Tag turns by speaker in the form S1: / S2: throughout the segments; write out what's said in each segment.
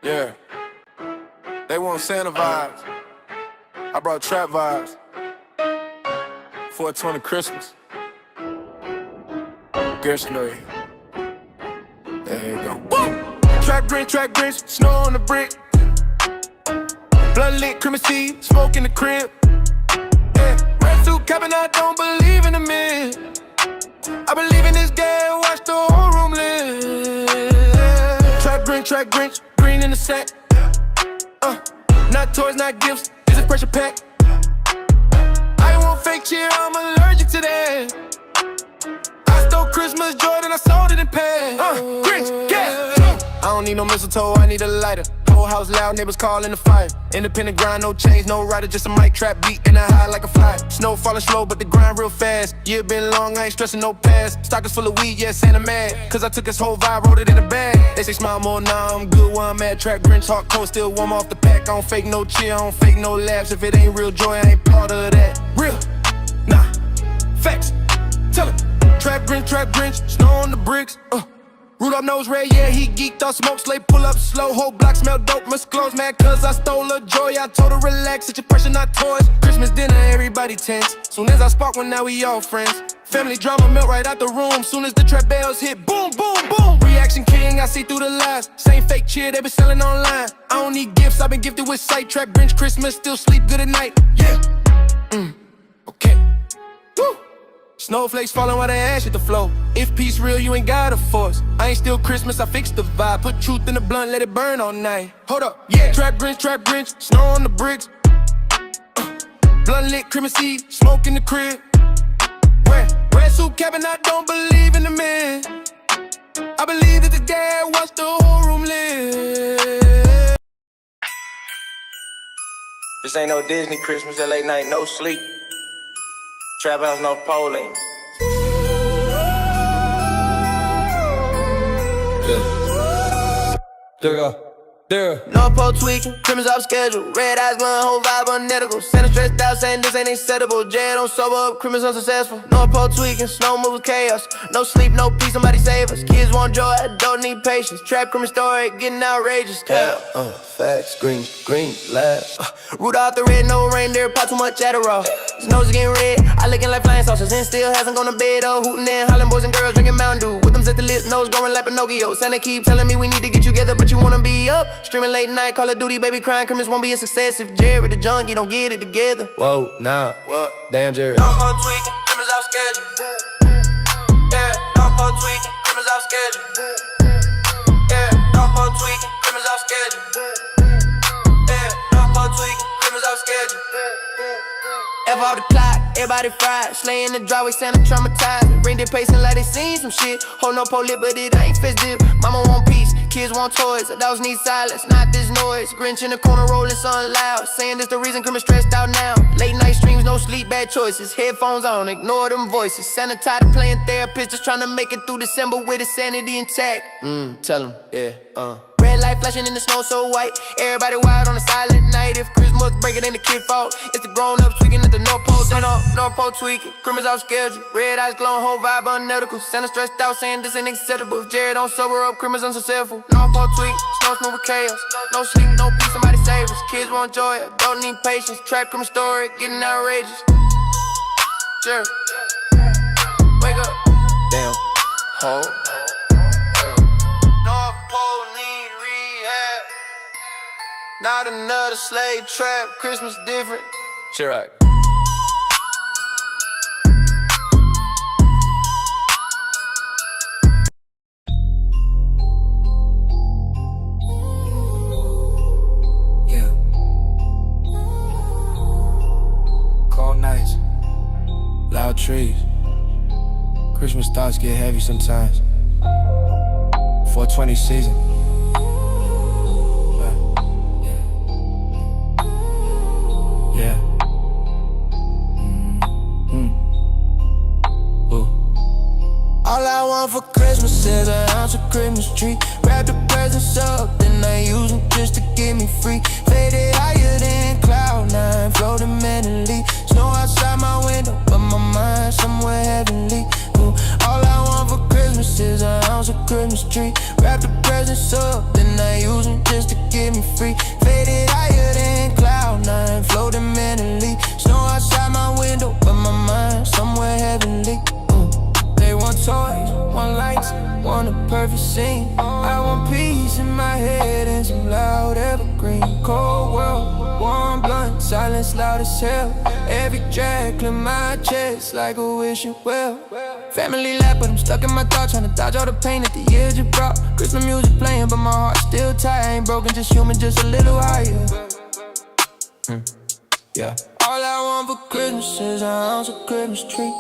S1: Yeah. They want Santa vibes. I brought trap vibes. 420 Christmas. Girl story. There you go. Woo! Track Grinch, snow on the brick. Blood lit, Christmas Eve, smoke in the crib. Yeah, red suit cap and I don't believe in the men. I believe in this game, watch the whole room live. Track Grinch, green in the sack. Not toys, not gifts, this is pressure pack. I want fake cheer, I'm allergic to that. I stole Christmas joy, then I sold it in pay. Grinch, yeah. I don't need no mistletoe, I need a lighter. Whole house loud, neighbors calling the fire. Independent grind, no chains, no rider, just a mic trap beat and a high like a fly. Snow falling slow, but the grind real fast. Year been long, I ain't stressing no past. Stock is full of weed, yeah, Santa mad. Cause I took his whole vibe, wrote it in a bag. They say smile more, nah, I'm good where I'm at. Track Grinch, hard cold, still warm off the pack. I don't fake no cheer, I don't fake no laughs. If it ain't real joy, I ain't part of that. Real, nah, facts, tell it. Trap Grinch, snow on the bricks, Rudolph nose red, yeah, he geeked off smoke, sleigh pull up slow, whole block smell dope, must close, mad cause I stole her joy, I told her relax, it's your pressure, not toys. Christmas dinner, everybody tense, soon as I spark one, now we all friends. Family drama melt right out the room, soon as the trap bells hit, boom, boom, boom. Reaction king, I see through the lies, same fake cheer they been selling online. I don't need gifts, I've been gifted with sight, Trap Grinch Christmas, still sleep good at night, yeah. Okay. Woo. Snowflakes falling while they ash hit the floor. If peace real, you ain't gotta force. I ain't still Christmas, I fixed the vibe. Put truth in the blunt, let it burn all night. Hold up, yeah. Trap Grinch, snow on the bricks. Blunt lit, Christmas Eve, smoke in the crib. Red suit cap and I don't believe in the men. I believe that the dad watch the whole room live.
S2: This ain't no Disney Christmas, that late night, no sleep. Trap house, no polling.
S3: North Pole tweaking, criminals off schedule. Red eyes glowing, whole vibe unethical. Santa stressed out, saying this ain't acceptable. Jay don't sober up, criminals unsuccessful. North Pole tweaking, snow moves chaos. No sleep, no peace, somebody save us. Kids want joy, don't need patience. Trap criminal story, getting outrageous. Yeah, facts, green, laugh. Rudolph the red, no reindeer, pop too much Adderall. His nose is getting red, I looking like flying saucers. And still hasn't gone to bed, hooting and hollering, boys and girls drinking Mountain Dew. With them at the lips, nose growing like Pinocchio. Santa keep telling me we need to get together, but you wanna be up. Streaming late night, Call of Duty, baby crying, Christmas won't be a success if Jerry the junkie don't get it together.
S2: Whoa, nah, what? Damn, Jerry.
S3: North Pole tweaking, criminals off schedule. Yeah, North Pole tweaking, criminals off schedule. Yeah, North Pole tweaking, criminals off schedule. Yeah, North Pole tweaking, criminals off schedule. F off the clock, everybody fried. Slay in the driveway, Santa traumatized. Reindeer pacing like they seen some shit. Hold no pole lit, but it ain't festive. Mama want peace, kids want toys. Adults need silence, not this noise. Grinch in the corner rolling sun loud. Saying this the reason Christmas stressed out now. Late night streams, no sleep, bad choices. Headphones on, ignore them voices. Santa tired of playing therapist, just trying to make it through December with his sanity intact. Tell him, yeah, Red light flashing in the snow so white. Everybody wild on a silent night. If Christmas break it, ain't the kid fault. It's the grown-ups tweaking at the North Pole. North Pole tweaking, criminals off schedule. Red eyes glowing, whole vibe unethical. Santa stressed out, saying this ain't acceptable. If Jared don't sober up, criminals unsuccessful. North Pole tweak, snow smooth with chaos. No sleep, no peace, somebody save us. Kids want joy, don't need patience. Trap criminal story, getting outrageous. Sure. Wake up.
S2: Damn.
S3: Hold. North Pole need rehab. Not another slave trap, Christmas different.
S2: ChillROC.
S1: Yeah. Cold nights, loud trees. Christmas thoughts get heavy sometimes. 420 season. Yeah.
S3: All I want for Christmas is an ounce of Christmas tree. Wrap the presents up, then I use them just to get me free. Faded higher than cloud9, floating mentally. Snow outside my window, but my mind somewhere heavenly. All I want for Christmas is an ounce of Christmas tree. Wrap the presents up, then I use them just to get
S1: me free. Faded higher than cloud9, floating mentally. Snow outside my window, but my mind somewhere heavenly. They want toys, want lights, want a perfect scene. I want peace in my head and some loud evergreen. Cold world, warm blunt, silence loud as hell. Every drag clear my chest like a wishing well. Family lap, but I'm stuck in my thoughts, trying to dodge all the pain that the years you brought. Christmas music playing, but my heart's still tight. I ain't broken, just human, just a little higher. Yeah. All I want for Christmas is an ounce of Christmas tree.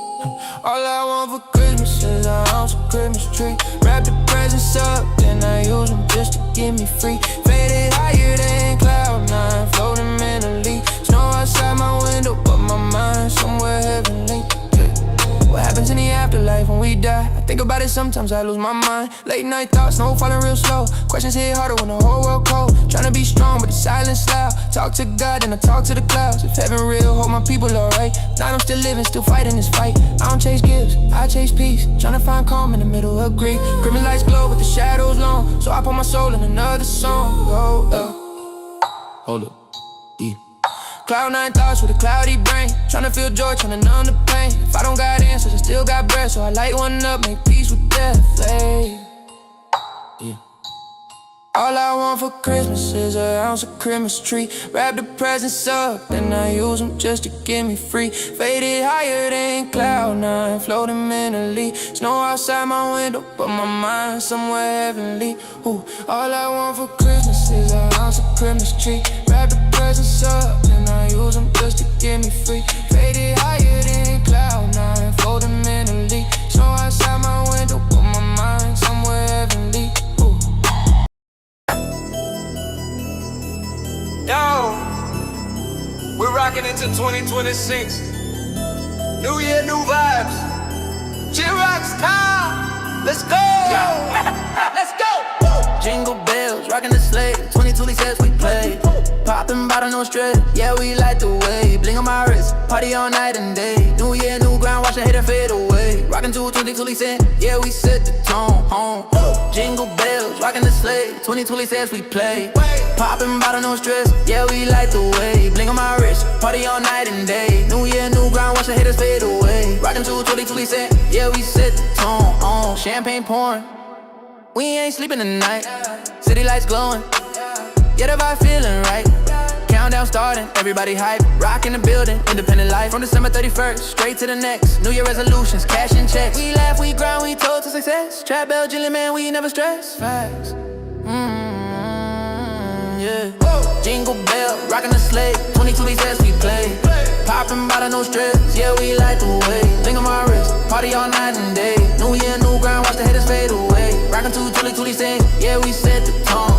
S1: All I want for Christmas is an ounce of Christmas tree. Wrap the presents up, then I use them just to get me free. Faded higher than cloud9, floating mentally. Snow outside my window, but my mind somewhere heavenly. What happens in the afterlife when we die? I think about it sometimes, I lose my mind. Late night thoughts, snow falling real slow. Questions hit harder when the whole world cold. Tryna be strong, but the silence loud. Talk to God and I talk to the clouds. If heaven real, hope my people alright. Now I'm still living, still fighting this fight. I don't chase gifts, I chase peace. Tryna find calm in the middle of grief. Christmas lights glow, but the shadows long. So I put my soul in another song. Hold up, yeah. Cloud9 thoughts with a cloudy brain. Tryna feel joy, tryna numb the pain. If I don't got answers, I still got breath. So I light one up, make peace with death. Hey. Yeah. All I want for Christmas is an ounce of Christmas tree. Wrap the presents up, then I use them just to get me free. Faded higher than cloud9, floating mentally. Snow outside my window, but my mind somewhere heavenly. Ooh. All I want for Christmas is an ounce of Christmas tree. Wrap the presents up, then I use them just to get me free. Faded higher than cloud9, floating mentally. Snow outside my window, but my mind somewhere heavenly.
S3: Yo, we're rocking into 2026. New year, new vibes. ChillROC's time. Let's go. Let's go.
S1: Jingle bells, rocking the sleigh. 22 says we play. Popping bottle, no stress. Yeah, we like the way. Bling on my wrist, party all night and day. New year, new ground, watch the hater fade away. Rocking to 22 cent. Yeah, we set the tone. Home. Jingle bells, rocking the sleigh. 22 says we play. Popping bottle, no stress. Yeah, we like the way. Bling on my wrist, party all night and day. New year, new ground, watch the haters fade away. Rocking to 22 cent. Yeah, we set the tone. Champagne pouring. We ain't sleeping tonight. City lights glowing. Yeah, the vibe feeling right. Countdown starting, everybody hype. Rock in the building, independent life. From December 31st, straight to the next. New Year resolutions, cash and checks. We laugh, we grind, we told to success. Trap Belgian, man, we never stress. Facts. Yeah. Jingle bell, rockin' the sleigh. 22 says we play. Poppin' bottle, no stress. Yeah, we like the way. Bling on my wrist, party all night and day. New year, new ground, watch the haters fade away. Rockin' to 22 sing. Yeah, we set the tone.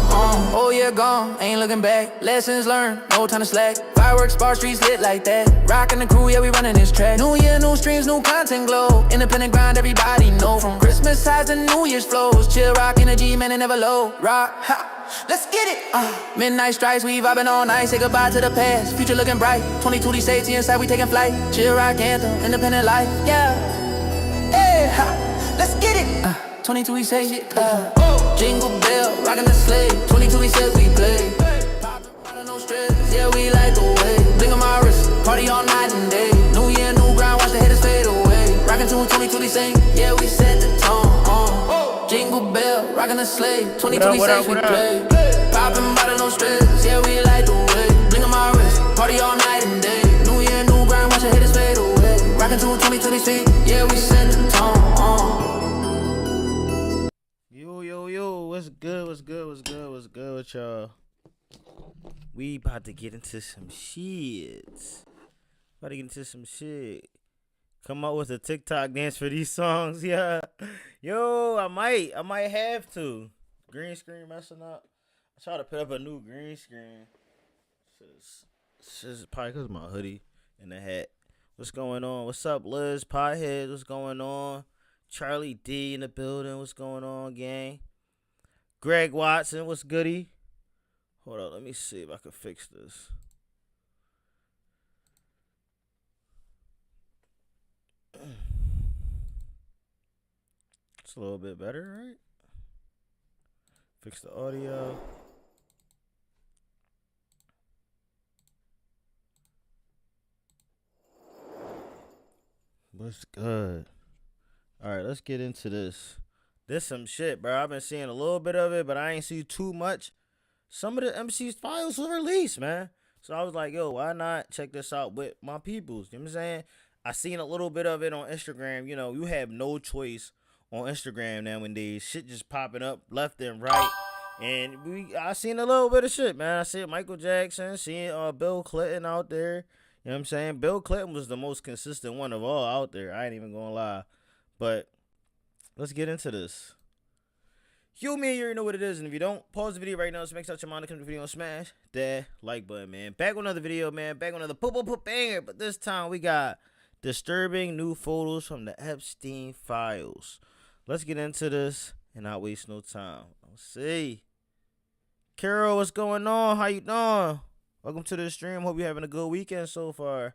S1: Whole year gone, ain't looking back. Lessons learned, no time to slack. Fireworks, bar streets lit like that. Rockin' the crew, yeah, we running this track. New year, new streams, new content glow. Independent grind, everybody know. From Christmas highs to New Year's flows. ChillROC energy, man, it never low. Rock, ha. Let's get it! Midnight strikes, we vibing all night. Say goodbye to the past, future looking bright. 22 safety inside, we taking flight. ChillROC anthem, independent life, yeah. Hey, ha. Let's get it! 22 say, jingle bell, rockin' the sleigh. 22 says we play. Poppin' no stress, yeah, we like the way. Bling on my wrist, party all night and day. New year, new ground, watch the haters fade away. Rockin' to 22 sing, yeah, we set the tone. Jingle bell, rockin' the sleigh. 22 says we play. Poppin' bottle, no stress. Yeah, we like the way. Bling on my wrist, party all night and day. New year, new grind, watch the haters fade away. Rockin' to 2026, yeah, we set the tone.
S4: Yo, what's good with y'all? We about to get into some shit. Come up with a TikTok dance for these songs, yeah. Yo, I might have to. Green screen messing up. I try to put up a new green screen. It's just probably because of my hoodie and the hat. What's going on? What's up, Liz? Pothead, what's going on? Charlie D in the building, what's going on, gang? Greg Watson, what's goody? Hold on, let me see if I can fix this. It's a little bit better, right? Fix the audio. What's good? All right, let's get into this. This some shit, bro. I've been seeing a little bit of it, but I ain't see too much. Some of the MC's files were released, man. So I was like, yo, why not check this out with my peoples? You know what I'm saying? I seen a little bit of it on Instagram. You know, you have no choice on Instagram nowadays. Shit just popping up left and right. And I seen a little bit of shit, man. I seen Michael Jackson, seeing Bill Clinton out there. You know what I'm saying? Bill Clinton was the most consistent one of all out there. I ain't even gonna lie. But let's get into this. You already know what it is, and if you don't, pause the video right now. So make sure your mind to come to the video and smash that like button, man. Back with another video, man. Back with another banger. But this time we got disturbing new photos from the Epstein files. Let's get into this and not waste no time. Let's see. Carol, what's going on? How you doing? Welcome to the stream. Hope you're having a good weekend so far.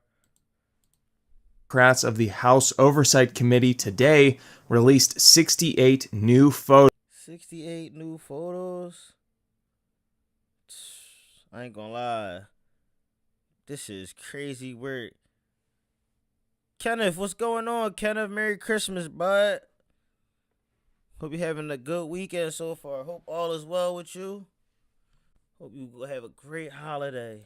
S5: Democrats of the House Oversight Committee today released 68 new photos.
S4: 68 new photos. I ain't gonna lie. This is crazy weird. Kenneth, what's going on? Kenneth, Merry Christmas, bud. Hope you're having a good weekend so far. Hope all is well with you. Hope you will have a great holiday.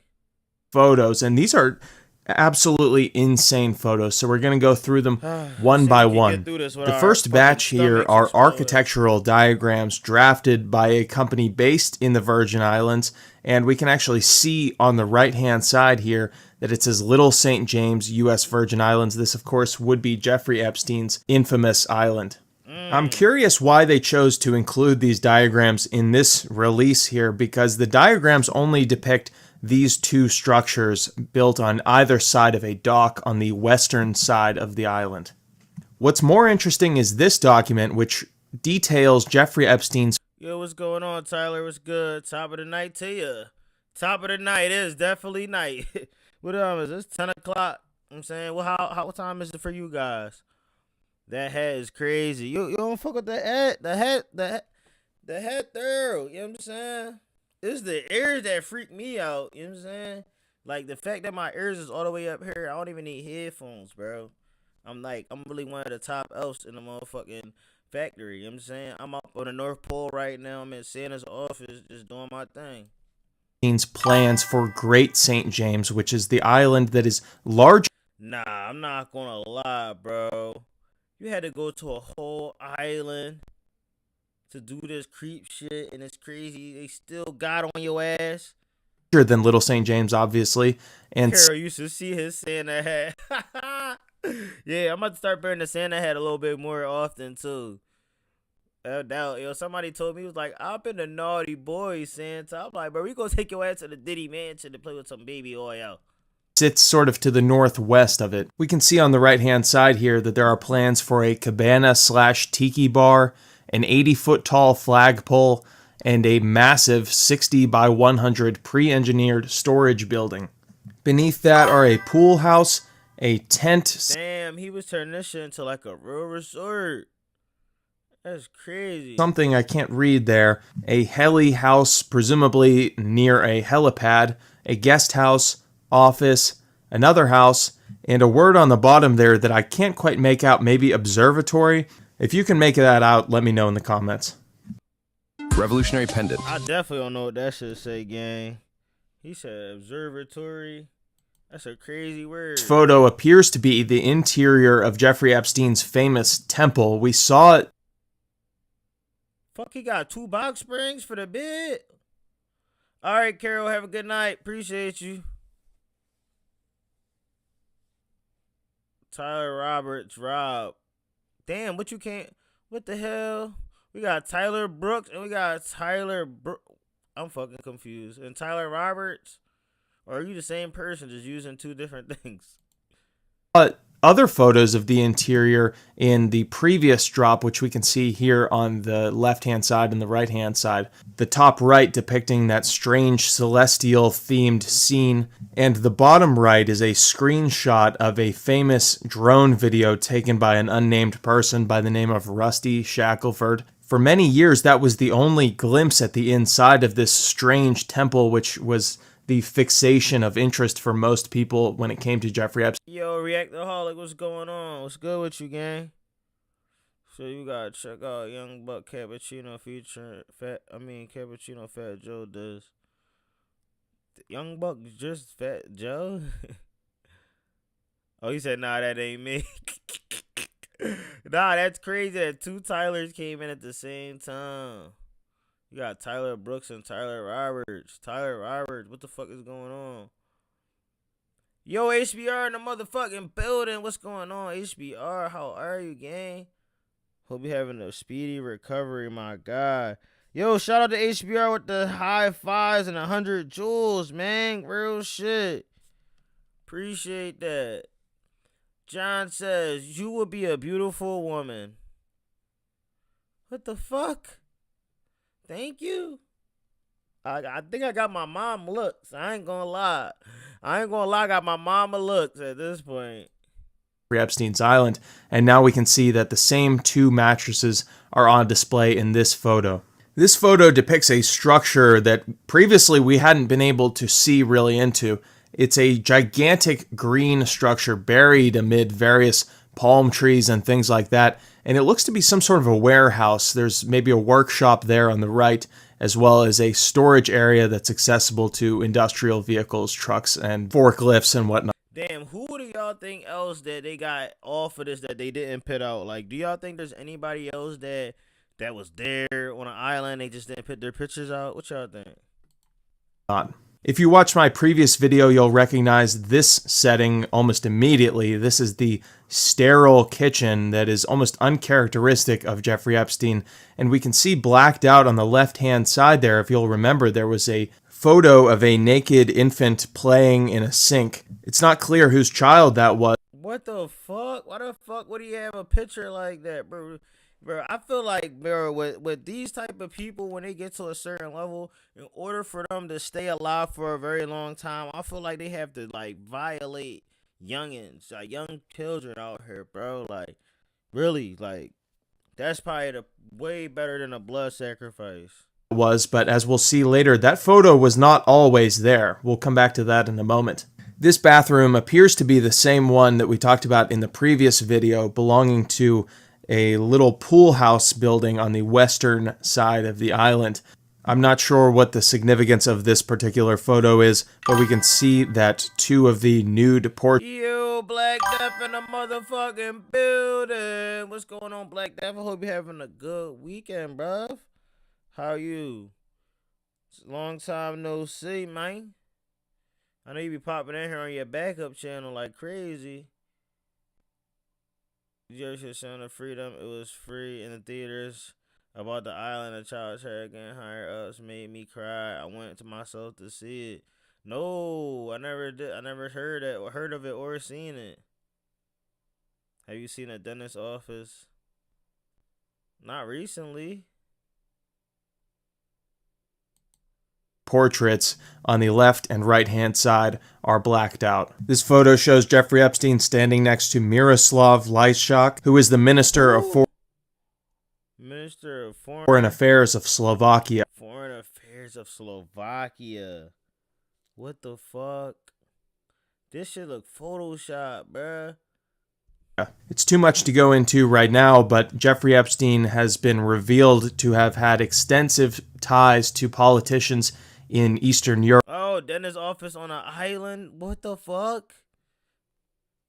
S5: Photos, and these are absolutely insane photos, so we're going to go through them one by one. The first batch here are architectural diagrams drafted by a company based in the Virgin Islands, and we can actually see on the right hand side here that it says Little St. James, U.S. Virgin Islands. This, of course, would be Jeffrey Epstein's infamous island. I'm curious why they chose to include these diagrams in this release here, because the diagrams only depict these two structures built on either side of a dock on the western side of the island. What's more interesting is this document, which details Jeffrey Epstein's...
S4: Yo, what's going on, Tyler? What's good? Top of the night to you. Top of the night. It is definitely night. What time is it? It's 10 o'clock. I'm saying, well, what time is it for you guys? That hat is crazy. You don't fuck with the hat? The hat there. You know what I'm saying? It's the ears that freak me out. You know what I'm saying? Like, the fact that my ears is all the way up here, I don't even need headphones, bro. I'm really one of the top elves in the motherfucking factory. You know what I'm saying? I'm up on the North Pole right now. I'm in Santa's office just doing my thing.
S5: Plans for Great St. James, which is the island that is large.
S4: Nah, I'm not gonna lie, bro. You had to go to a whole island to do this creep shit, and it's crazy. They still got on your ass.
S5: Than Little St. James, obviously. And
S4: Carol used to see his Santa hat. Yeah, I'm about to start wearing the Santa hat a little bit more often, too. No doubt. Yo, somebody told me, he was like, I've been a naughty boy, Santa. I'm like, bro, we gonna take your ass to the Diddy Mansion to play with some baby oil.
S5: Sits sort of to the northwest of it. We can see on the right-hand side here that there are plans for a cabana/tiki bar, an 80-foot tall flagpole, and a massive 60 by 100 pre-engineered storage building. Beneath that are a pool house, a tent.
S4: Damn, he was turning this shit into like a real resort. That's crazy.
S5: Something I can't read there. A heli house, presumably near a helipad, a guest house, office, another house, and a word on the bottom there that I can't quite make out, maybe observatory. If you can make that out, let me know in the comments.
S1: Revolutionary pendant.
S4: I definitely don't know what that should say, gang. He said observatory. That's a crazy word.
S5: This photo appears to be the interior of Jeffrey Epstein's famous temple. We saw it.
S4: Fuck, he got 2 box springs for the bed. All right, Carol, have a good night. Appreciate you. Tyler Roberts, Rob. Damn, what the hell? We got Tyler Brooks and we got Tyler I'm fucking confused. And Tyler Roberts? Or are you the same person just using 2 different things?
S5: Other photos of the interior in the previous drop, which we can see here on the left-hand side and the right-hand side. The top right depicting that strange celestial-themed scene, and the bottom right is a screenshot of a famous drone video taken by an unnamed person by the name of Rusty Shackelford. For many years, that was the only glimpse at the inside of this strange temple, which was the fixation of interest for most people when it came to Jeffrey Epstein.
S4: Yo, Reactaholic, what's going on? What's good with you, gang? So you gotta check out Young Buck Cappuccino featuring Cappuccino Fat Joe does. Young Buck just Fat Joe? Oh, he said, nah, that ain't me. Nah, that's crazy that two Tylers came in at the same time. You got Tyler Brooks and Tyler Roberts. Tyler Roberts, what the fuck is going on? Yo, HBR in the motherfucking building. What's going on, HBR? How are you, gang? Hope you having a speedy recovery, my God. Yo, shout out to HBR with the high fives and 100 joules, man. Real shit. Appreciate that. John says, you would be a beautiful woman. What the fuck? Thank you. I think I got my mom looks. I ain't gonna lie. I got my mama looks at this point.
S5: Epstein's Island, and now we can see that the same two mattresses are on display in this photo. This photo depicts a structure that previously we hadn't been able to see really into. It's a gigantic green structure buried amid various palm trees and things like that, and it looks to be some sort of a warehouse. There's maybe a workshop there on the right, as well as a storage area that's accessible to industrial vehicles, trucks, and forklifts and whatnot.
S4: Damn, who do y'all think else that they got off of this that they didn't put out? Like, do y'all think there's anybody else that was there on an island, they just didn't put their pictures out? What y'all think?
S5: If you watch my previous video, you'll recognize this setting almost immediately. This is the sterile kitchen that is almost uncharacteristic of Jeffrey Epstein, and we can see blacked out on the left-hand side there. If you'll remember, there was a photo of a naked infant playing in a sink. It's not clear whose child that was.
S4: What the fuck? Why the fuck would he have a picture like that, bro? Bro, I feel like, bro, with these type of people, when they get to a certain level, in order for them to stay alive for a very long time, I feel like they have to, like, violate youngins, like, young children out here, bro. Like, really, like, that's probably way better than a blood sacrifice.
S5: But as we'll see later, that photo was not always there. We'll come back to that in a moment. This bathroom appears to be the same one that we talked about in the previous video, belonging to a little pool house building on the western side of the island. I'm not sure what the significance of this particular photo is, but we can see that two of the nude portraits.
S4: Yo, Black Death in the motherfucking building. What's going on, Black Death? I hope you're having a good weekend, bruv. How you? Long time no see, man. I know you be popping in here on your backup channel like crazy. Jersey Sound of Freedom. It was free in the theaters. About the island of child share getting higher ups made me cry. I went to myself to see it. No, I never did. I never heard of it or seen it. Have you seen a dentist's office? Not recently.
S5: Portraits on the left and right hand side are blacked out. This photo shows Jeffrey Epstein standing next to Miroslav Lyshak, who is the Minister of Foreign Affairs of Slovakia.
S4: Foreign Affairs of Slovakia. What the fuck? This shit look Photoshop, bruh.
S5: It's too much to go into right now, but Jeffrey Epstein has been revealed to have had extensive ties to politicians in Eastern Europe.
S4: Oh, dentist office on an island? What the fuck?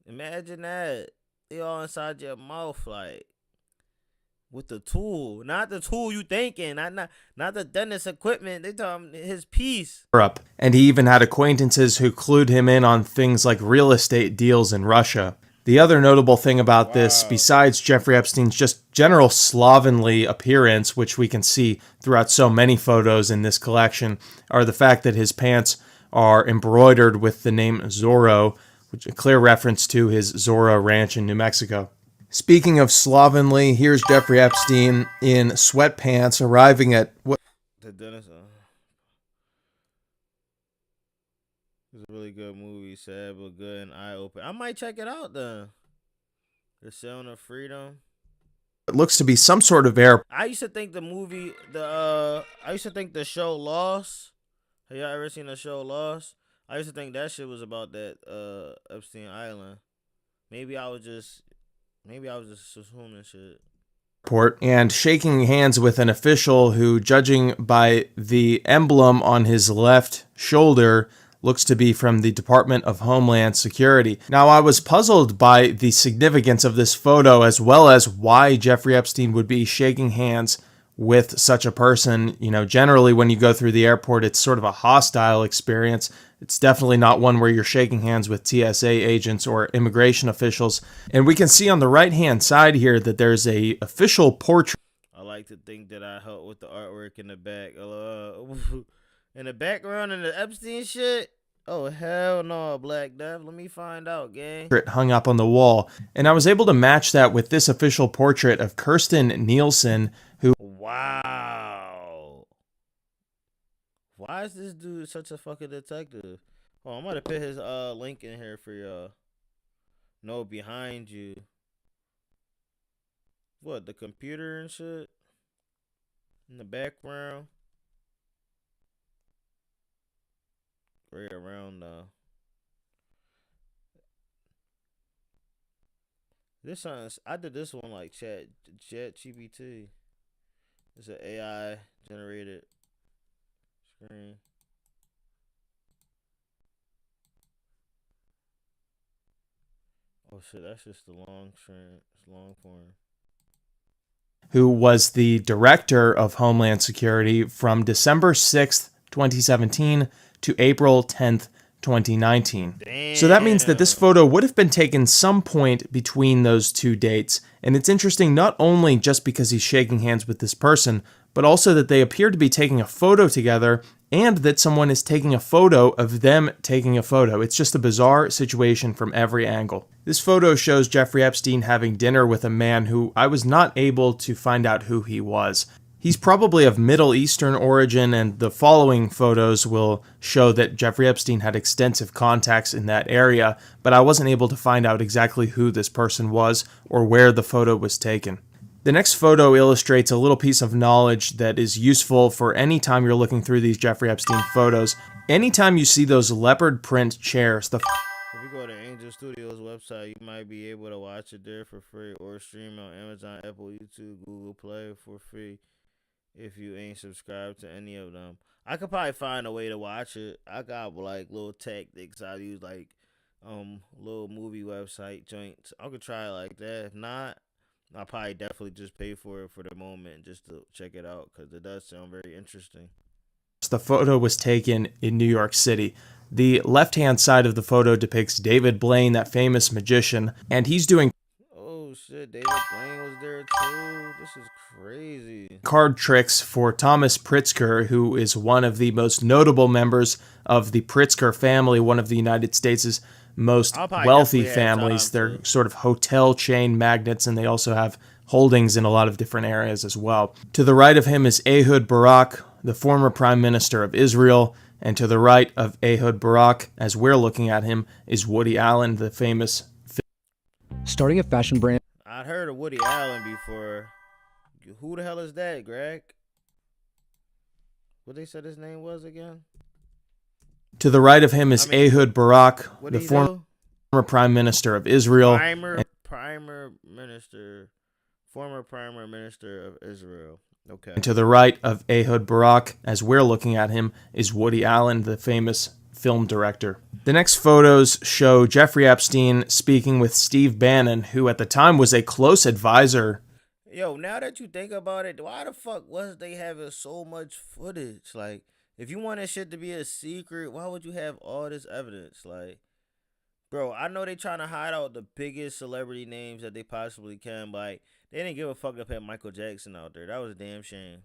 S4: Imagine that. They all inside your mouth, like, with the tool. Not the tool you thinking. Not the dentist equipment. They talking his piece.
S5: And he even had acquaintances who clued him in on things like real estate deals in Russia. The other notable thing about this, besides Jeffrey Epstein's just general slovenly appearance, which we can see throughout so many photos in this collection, are the fact that his pants are embroidered with the name Zorro, which is a clear reference to his Zorro Ranch in New Mexico. Speaking of slovenly, here's Jeffrey Epstein in sweatpants arriving at what?
S4: The dentist. It's a really good movie, sad but good and eye-opening. I might check it out then. The Sound of Freedom.
S5: It looks to be some sort of air.
S4: I used to think the movie, I used to think the show Lost Have y'all ever seen the show Lost? I used to think that shit was about that Epstein Island. Maybe I was just assuming shit.
S5: And shaking hands with an official who, judging by the emblem on his left shoulder, looks to be from the Department of Homeland Security. Now, I was puzzled by the significance of this photo, as well as why Jeffrey Epstein would be shaking hands with such a person. You know, generally when you go through the airport, it's sort of a hostile experience. It's definitely not one where you're shaking hands with TSA agents or immigration officials. And we can see on the right-hand side here that there's a official portrait.
S4: I like to think that I helped with the artwork in the back. In the background in the Epstein shit? Oh, hell no, Black Death. Let me find out, gang.
S5: Hung up on the wall. And I was able to match that with this official portrait of Kirsten Nielsen, who...
S4: Wow. Why is this dude such a fucking detective? Oh, I'm gonna put his link in here for y'all. No, behind you. What, the computer and shit? In the background? Right around this one, I did this one like chat GPT. It's an AI generated screen. Oh shit, that's just the long screen. It's long form.
S5: Who was the director of Homeland Security from December 6th, 2017 to April 10th, 2019.
S4: Damn.
S5: So that means that this photo would have been taken some point between those two dates. And it's interesting not only just because he's shaking hands with this person, but also that they appear to be taking a photo together and that someone is taking a photo of them taking a photo. It's just a bizarre situation from every angle. This photo shows Jeffrey Epstein having dinner with a man who I was not able to find out who he was. He's probably of Middle Eastern origin, and the following photos will show that Jeffrey Epstein had extensive contacts in that area, but I wasn't able to find out exactly who this person was or where the photo was taken. The next photo illustrates a little piece of knowledge that is useful for any time you're looking through these Jeffrey Epstein photos. Anytime you see those leopard print chairs,
S4: if you go to Angel Studios website, you might be able to watch it there for free or stream on Amazon, Apple, YouTube, Google Play for free. If you ain't subscribed to any of them, I could probably find a way to watch it. I got like little tactics I use, like little movie website joints. I could try it like that. If not, I'll probably definitely just pay for it for the moment just to check it out because it does sound very interesting.
S5: The photo was taken in New York City. The left-hand side of the photo depicts David Blaine, that famous magician, and he's doing...
S4: Oh shit, David Blaine was there too. This is crazy.
S5: Card tricks for Thomas Pritzker, who is one of the most notable members of the Pritzker family, one of the United States' most wealthy families. They're sort of hotel chain magnates, and they also have holdings in a lot of different areas as well. To the right of him is Ehud Barak, the former prime minister of Israel, and to the right of Ehud Barak, as we're looking at him, is Woody Allen, the famous...
S6: Starting a fashion brand.
S4: I'd heard of Woody Allen before. Who the hell is that, Greg? What they said his name was again?
S5: To the right of him is Ehud Barak, the former prime minister of Israel.
S4: Former prime minister of Israel. Okay.
S5: And to the right of Ehud Barak, as we're looking at him, is Woody Allen, the famous film director. The next photos show Jeffrey Epstein speaking with Steve Bannon, who at the time was a close advisor.
S4: Yo, now that you think about it, why the fuck was they having so much footage? Like, if you want that shit to be a secret, why would you have all this evidence? Like, bro, I know they trying to hide out the biggest celebrity names that they possibly can, but like, they didn't give a fuck if they had Michael Jackson out there. That was a damn shame.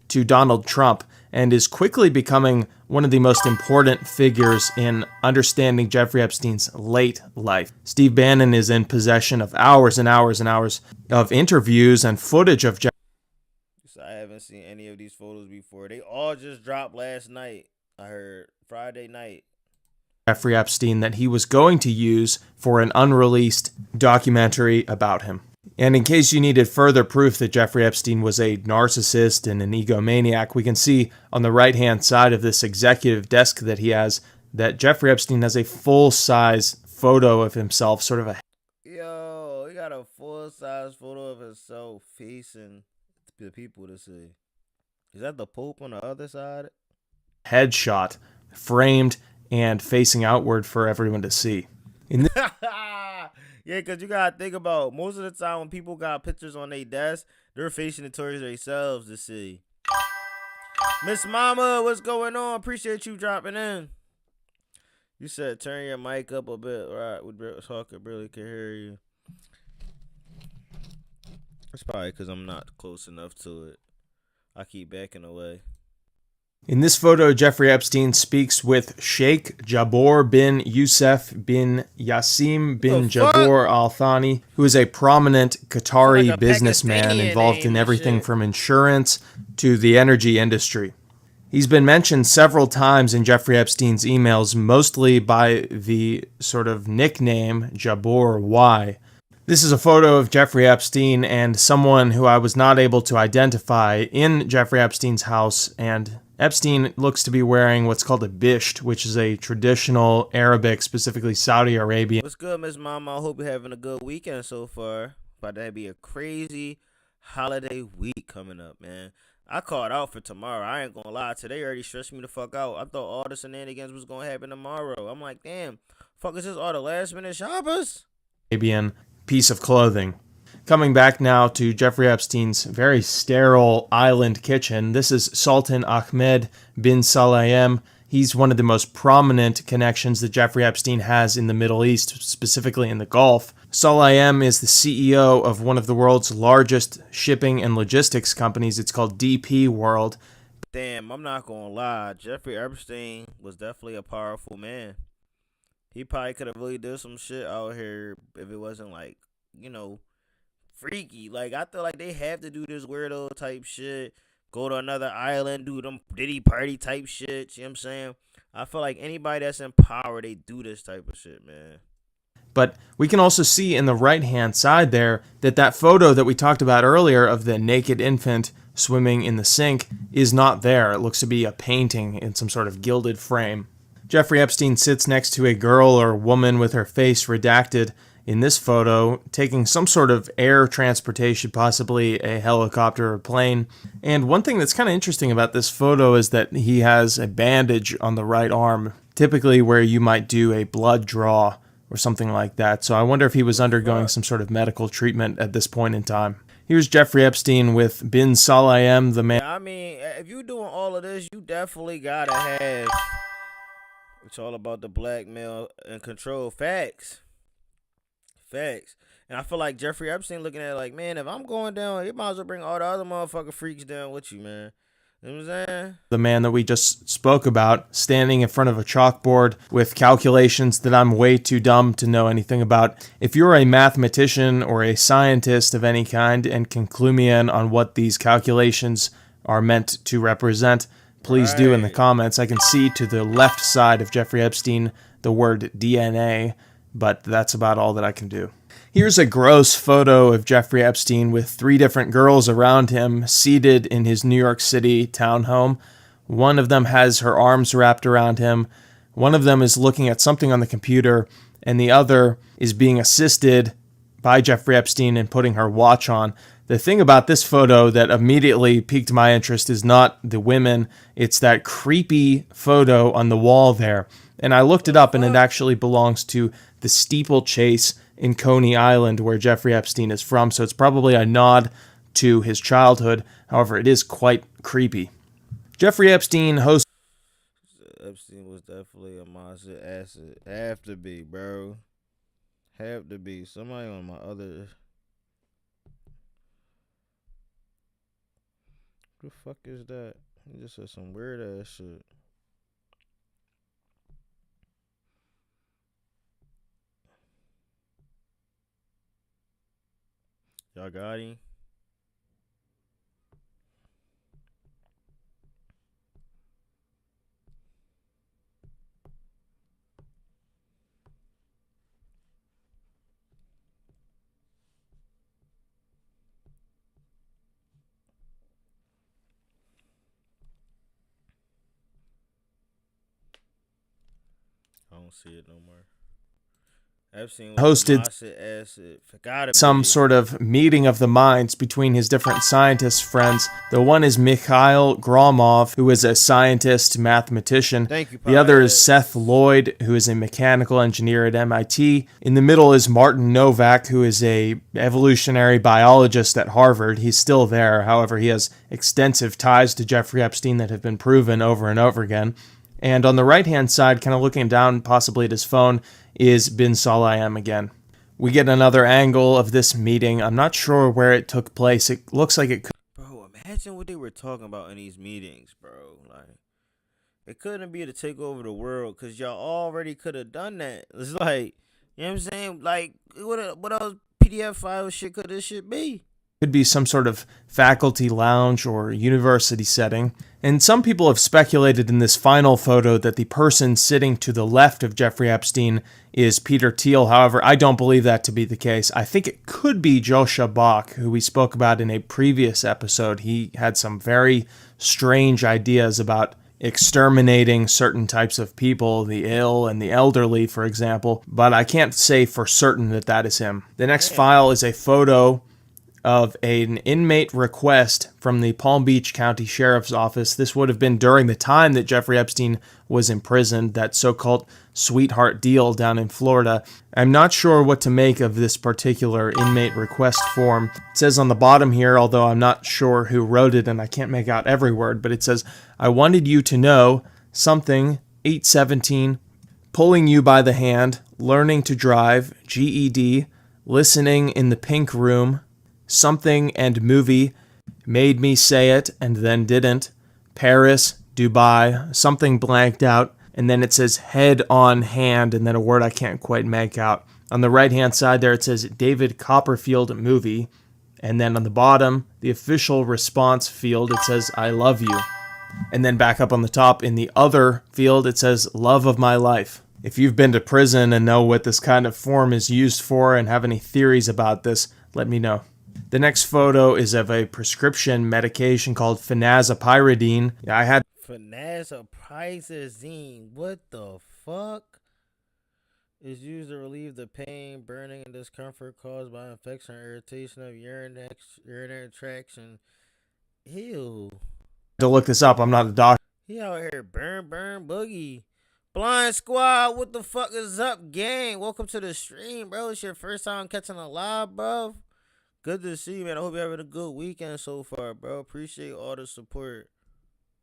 S5: To Donald Trump, and is quickly becoming one of the most important figures in understanding Jeffrey Epstein's late life. Steve Bannon is in possession of hours and hours and hours of interviews and footage of Jeffrey.
S4: I haven't seen any of these photos before. They all just dropped last night. I heard Friday night.
S5: Jeffrey Epstein that he was going to use for an unreleased documentary about him. And in case you needed further proof that Jeffrey Epstein was a narcissist and an egomaniac, we can see on the right-hand side of this executive desk that he has that Jeffrey Epstein has a full-size photo of himself, sort of a
S4: Yo, he got a full-size photo of himself facing the people to see. Is that the Pope on the other side?
S5: headshot, framed and facing outward for everyone to see.
S4: Yeah, because you got to think about most of the time when people got pictures on their desk, they're facing it towards themselves to see. Miss Mama, what's going on? Appreciate you dropping in. You said turn your mic up a bit, right? So I could barely can hear you. It's probably because I'm not close enough to it. I keep backing away.
S5: In this photo, Jeffrey Epstein speaks with Sheikh Jabor bin Youssef bin Yassim bin Jabor Al Thani, who is a prominent Qatari businessman involved in everything from insurance to the energy industry. He's been mentioned several times in Jeffrey Epstein's emails, mostly by the sort of nickname Jabor Y. This is a photo of Jeffrey Epstein and someone who I was not able to identify in Jeffrey Epstein's house, and Epstein looks to be wearing what's called a bisht, which is a traditional Arabic, specifically Saudi Arabian.
S4: What's good, Miss Mama? I hope you're having a good weekend so far. About to be a crazy holiday week coming up, man. I called out for tomorrow. I ain't gonna lie. Today already stressed me the fuck out. I thought all the shenanigans was gonna happen tomorrow. I'm like, damn, fuck, is this all the last minute shoppers?
S5: Arabian piece of clothing. Coming back now to Jeffrey Epstein's very sterile island kitchen. This is Sultan Ahmed bin Salayem. He's one of the most prominent connections that Jeffrey Epstein has in the Middle East, specifically in the Gulf. Salayem is the CEO of one of the world's largest shipping and logistics companies. It's called DP World.
S4: Damn, I'm not gonna lie. Jeffrey Epstein was definitely a powerful man. He probably could have really did some shit out here if it wasn't like, freaky. Like, I feel like they have to do this weirdo type shit. Go to another island, do them Diddy party type shit. You know what I'm saying? I feel like anybody that's in power, they do this type of shit, man.
S5: But we can also see in the right-hand side there that photo that we talked about earlier of the naked infant swimming in the sink is not there. It looks to be a painting in some sort of gilded frame. Jeffrey Epstein sits next to a girl or woman with her face redacted in this photo, taking some sort of air transportation, possibly a helicopter or plane. And one thing that's kind of interesting about this photo is that he has a bandage on the right arm, typically where you might do a blood draw or something like that. So I wonder if he was undergoing some sort of medical treatment at this point in time. Here's Jeffrey Epstein with bin Salayem, the man.
S4: I mean, if you're doing all of this, you definitely gotta have. It's all about the blackmail and control. Facts. And I feel like Jeffrey Epstein looking at it like, man, if I'm going down, you might as well bring all the other motherfucking freaks down with you, man. You know what I'm saying?
S5: The man that we just spoke about, standing in front of a chalkboard with calculations that I'm way too dumb to know anything about. If you're a mathematician or a scientist of any kind and can clue me in on what these calculations are meant to represent, please do in the comments. I can see to the left side of Jeffrey Epstein the word DNA, but that's about all that I can do. Here's a gross photo of Jeffrey Epstein with 3 different girls around him seated in his New York City townhome. One of them has her arms wrapped around him. One of them is looking at something on the computer, and the other is being assisted by Jeffrey Epstein in putting her watch on. The thing about this photo that immediately piqued my interest is not the women, it's that creepy photo on the wall there. And I looked it up, and it actually belongs to the steeplechase in Coney Island, where Jeffrey Epstein is from, so it's probably a nod to his childhood. However, it is quite creepy. Jeffrey Epstein hosts...
S4: Epstein was definitely a monster acid. Have to be, bro. Have to be. Somebody on my other... What the fuck is that? He just said some weird ass shit. Y'all got him? don't see it no more. Epstein
S5: hosted some sort of meeting of the minds between his different scientist friends. The one is Mikhail Gromov, who is a scientist, mathematician.
S4: Thank you,
S5: the other is Seth Lloyd, who is a mechanical engineer at MIT. In the middle is Martin Novak, who is a evolutionary biologist at Harvard. He's still there. However, he has extensive ties to Jeffrey Epstein that have been proven over and over again. And on the right-hand side, kind of looking down possibly at his phone, is Bin Salayem again. We get another angle of this meeting. I'm not sure where it took place. It looks like it could...
S4: Bro, imagine what they were talking about in these meetings, bro. Like, it couldn't be to take over the world, because y'all already could have done that. It's like, you know what I'm saying? Like, what else PDF file shit could this shit be?
S5: Could be some sort of faculty lounge or university setting. And some people have speculated in this final photo that the person sitting to the left of Jeffrey Epstein is Peter Thiel. However, I don't believe that to be the case. I think it could be Joshua Bach, who we spoke about in a previous episode. He had some very strange ideas about exterminating certain types of people, the ill and the elderly, for example. But I can't say for certain that that is him. The next file is a photo of an inmate request from the Palm Beach County Sheriff's Office. This would have been during the time that Jeffrey Epstein was imprisoned, that so-called sweetheart deal down in Florida. I'm not sure what to make of this particular inmate request form. It says on the bottom here, although I'm not sure who wrote it and I can't make out every word, but it says, I wanted you to know something, 817, pulling you by the hand, learning to drive, GED, listening in the pink room, something and movie, made me say it and then didn't, Paris, Dubai, something blanked out, and then it says head on hand, and then a word I can't quite make out. On the right-hand side there it says David Copperfield movie, and then on the bottom, the official response field, it says I love you. And then back up on the top in the other field it says love of my life. If you've been to prison and know what this kind of form is used for and have any theories about this, let me know. The next photo is of a prescription medication called phenazopyridine. I had
S4: phenazopyridine. What the fuck? Is used to relieve the pain, burning, and discomfort caused by infection or irritation of urinary traction. Ew.
S5: To look this up. I'm not a doctor.
S4: He out here burn boogie. Blind Squad, what the fuck is up, gang? Welcome to the stream, bro. It's your first time catching a live, bro. Good to see you, man. I hope you're having a good weekend so far, bro. Appreciate all the support.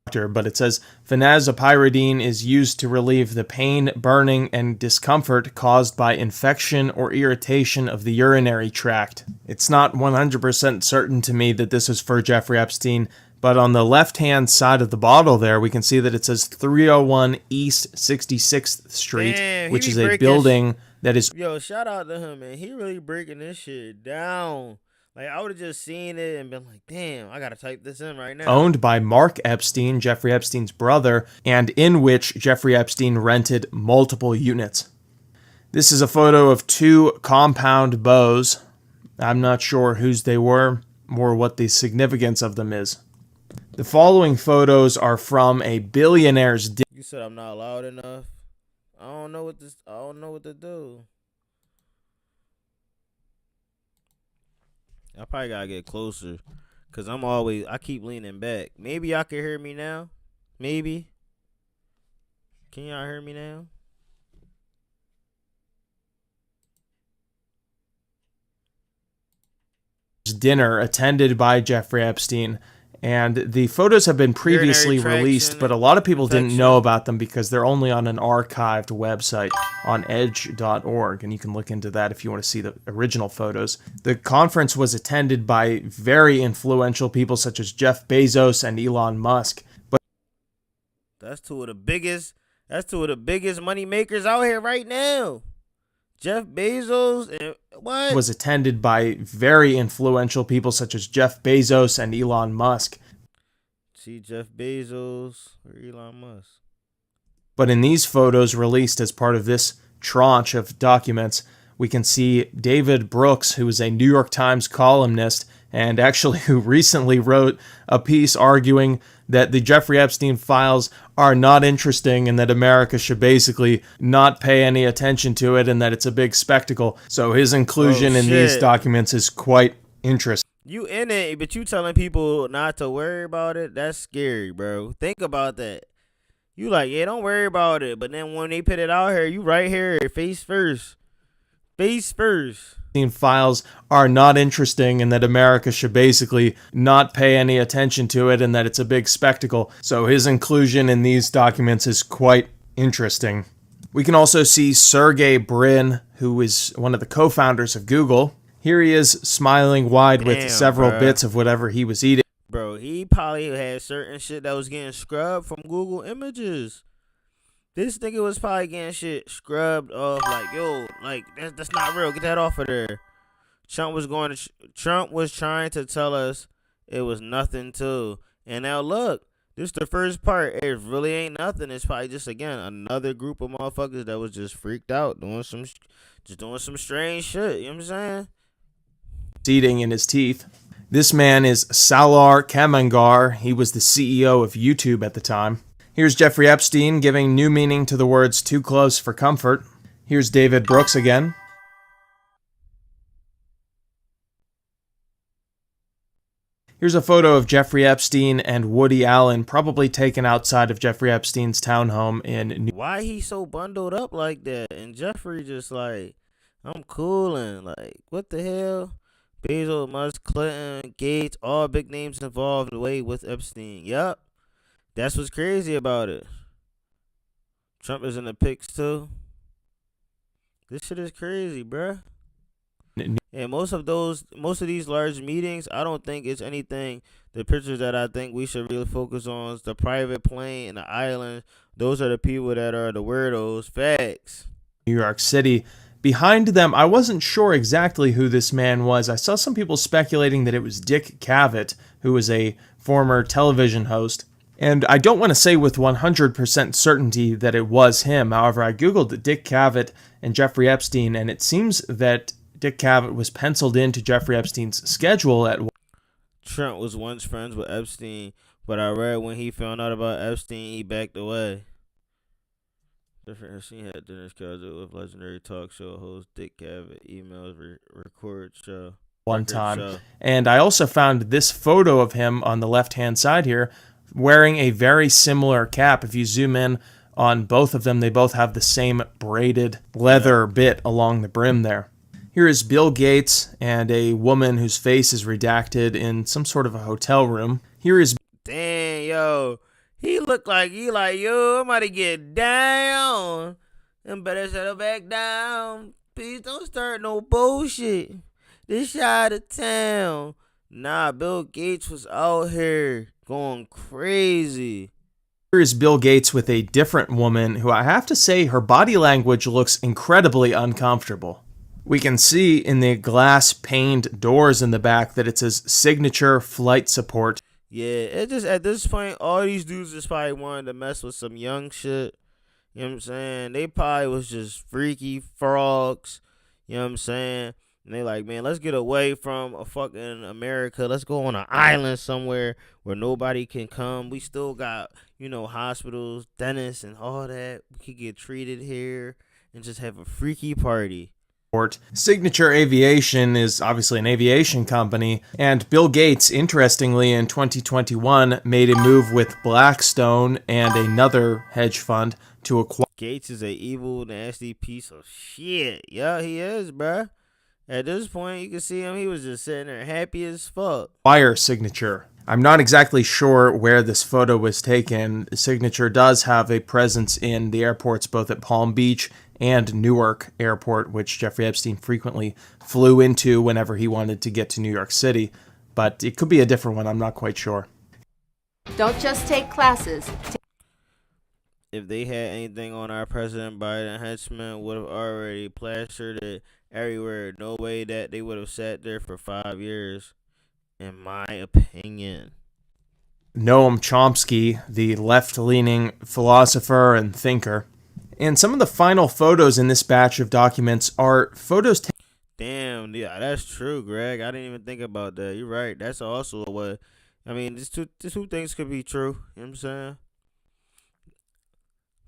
S5: But it says phenazopyridine is used to relieve the pain, burning, and discomfort caused by infection or irritation of the urinary tract. It's not 100% certain to me that this is for Jeffrey Epstein, but on the left-hand side of the bottle there, we can see that it says 301 East 66th Street, which is a building that is...
S4: Yo, shout out to him, man. He really breaking this shit down. Like, I would have just seen it and been like, damn, I got to type this in right now.
S5: Owned by Mark Epstein, Jeffrey Epstein's brother, and in which Jeffrey Epstein rented multiple units. This is a photo of two compound bows. I'm not sure whose they were or what the significance of them is. The following photos are from a billionaire's...
S4: You said I'm not loud enough? I don't know what to do. I probably gotta get closer, cause I keep leaning back. Maybe y'all can hear me now. Maybe. Can y'all hear me now?
S5: Dinner attended by Jeffrey Epstein. And the photos have been previously released, but a lot of people didn't know about them because they're only on an archived website on edge.org, and you can look into that if you want to see the original photos. The conference was attended by very influential people such as Jeff Bezos and Elon Musk. But
S4: that's two of the biggest money makers out here right now. Jeff Bezos and what?
S5: Was attended by very influential people such as Jeff Bezos and Elon Musk.
S4: See Jeff Bezos or Elon Musk.
S5: But in these photos released as part of this tranche of documents, we can see David Brooks, who is a New York Times columnist and actually who recently wrote a piece arguing that the Jeffrey Epstein files are not interesting and that America should basically not pay any attention to it and that it's a big spectacle. So his inclusion in these documents is quite interesting.
S4: You in it, but you telling people not to worry about it? That's scary, bro. Think about that. You like, yeah, don't worry about it. But then when they put it out here, you right here, face first. Face first.
S5: Files are not interesting and that America should basically not pay any attention to it and that it's a big spectacle. So his inclusion in these documents is quite interesting. We can also see Sergey Brin, who is one of the co-founders of Google. Here he is smiling wide with several bits of whatever he was eating.
S4: Bro, he probably had certain shit that was getting scrubbed from Google Images. This nigga was probably getting shit scrubbed off like, yo, like, that's not real. Get that off of there. Trump was trying to tell us it was nothing too. And now look, this the first part. It really ain't nothing. It's probably just, again, another group of motherfuckers that was just freaked out, doing some strange shit. You know what I'm saying?
S5: Eating in his teeth. This man is Salar Kamangar. He was the CEO of YouTube at the time. Here's Jeffrey Epstein giving new meaning to the words too close for comfort. Here's David Brooks again. Here's a photo of Jeffrey Epstein and Woody Allen, probably taken outside of Jeffrey Epstein's townhome in New York.
S4: Why he so bundled up like that? And Jeffrey just like, I'm coolin'. Like, what the hell? Bezos, Musk, Clinton, Gates, all big names involved away with Epstein. Yup. That's what's crazy about it. Trump is in the pics too. This shit is crazy, bruh. And most of these large meetings, I don't think it's anything. The pictures that I think we should really focus on is the private plane and the island. Those are the people that are the weirdos. Facts.
S5: New York City. Behind them, I wasn't sure exactly who this man was. I saw some people speculating that it was Dick Cavett, who was a former television host. And I don't want to say with 100% certainty that it was him. However, I googled Dick Cavett and Jeffrey Epstein, and it seems that Dick Cavett was penciled into Jeffrey Epstein's schedule at.
S4: Trump was once friends with Epstein, but I read when he found out about Epstein, he backed away. Jeffrey Epstein had dinner scheduled with legendary talk show host Dick Cavett, emails, record show.
S5: One time. And I also found this photo of him on the left-hand side here, wearing a very similar cap. If you zoom in on both of them, they both have the same braided leather bit along the brim there. Here is Bill Gates and a woman whose face is redacted in some sort of a hotel room. Here is...
S4: Damn, yo. He looked like, yo, I'm about to get down. And better settle back down. Please don't start no bullshit. This side of town. Nah, Bill Gates was out here going crazy.
S5: Here is Bill Gates with a different woman who I have to say her body language looks incredibly uncomfortable. We can see in the glass-paned doors in the back that it says signature flight support.
S4: Yeah, it just, at this point, all these dudes just probably wanted to mess with some young shit. You know what I'm saying? They probably was just freaky frogs. You know what I'm saying? And they like, man, let's get away from a fucking America. Let's go on an island somewhere where nobody can come. We still got, hospitals, dentists, and all that. We could get treated here and just have a freaky party.
S5: Signature Aviation is obviously an aviation company, and Bill Gates, interestingly, in 2021, made a move with Blackstone and another hedge fund to acquire.
S4: Gates is a evil, nasty piece of shit. Yeah, he is, bruh. At this point, you can see him. He was just sitting there happy as fuck.
S5: Signature. I'm not exactly sure where this photo was taken. Signature does have a presence in the airports, both at Palm Beach and Newark Airport, which Jeffrey Epstein frequently flew into whenever he wanted to get to New York City. But it could be a different one. I'm not quite sure.
S7: Don't just take classes.
S4: If they had anything on our President Biden, henchmen would have already plastered it everywhere. No way that they would have sat there for 5 years, in my opinion.
S5: Noam Chomsky, the left-leaning philosopher and thinker. And some of the final photos in this batch of documents are photos...
S4: Damn, yeah, that's true, Greg. I didn't even think about that. You're right. That's also what I mean, these two things could be true. You know what I'm saying?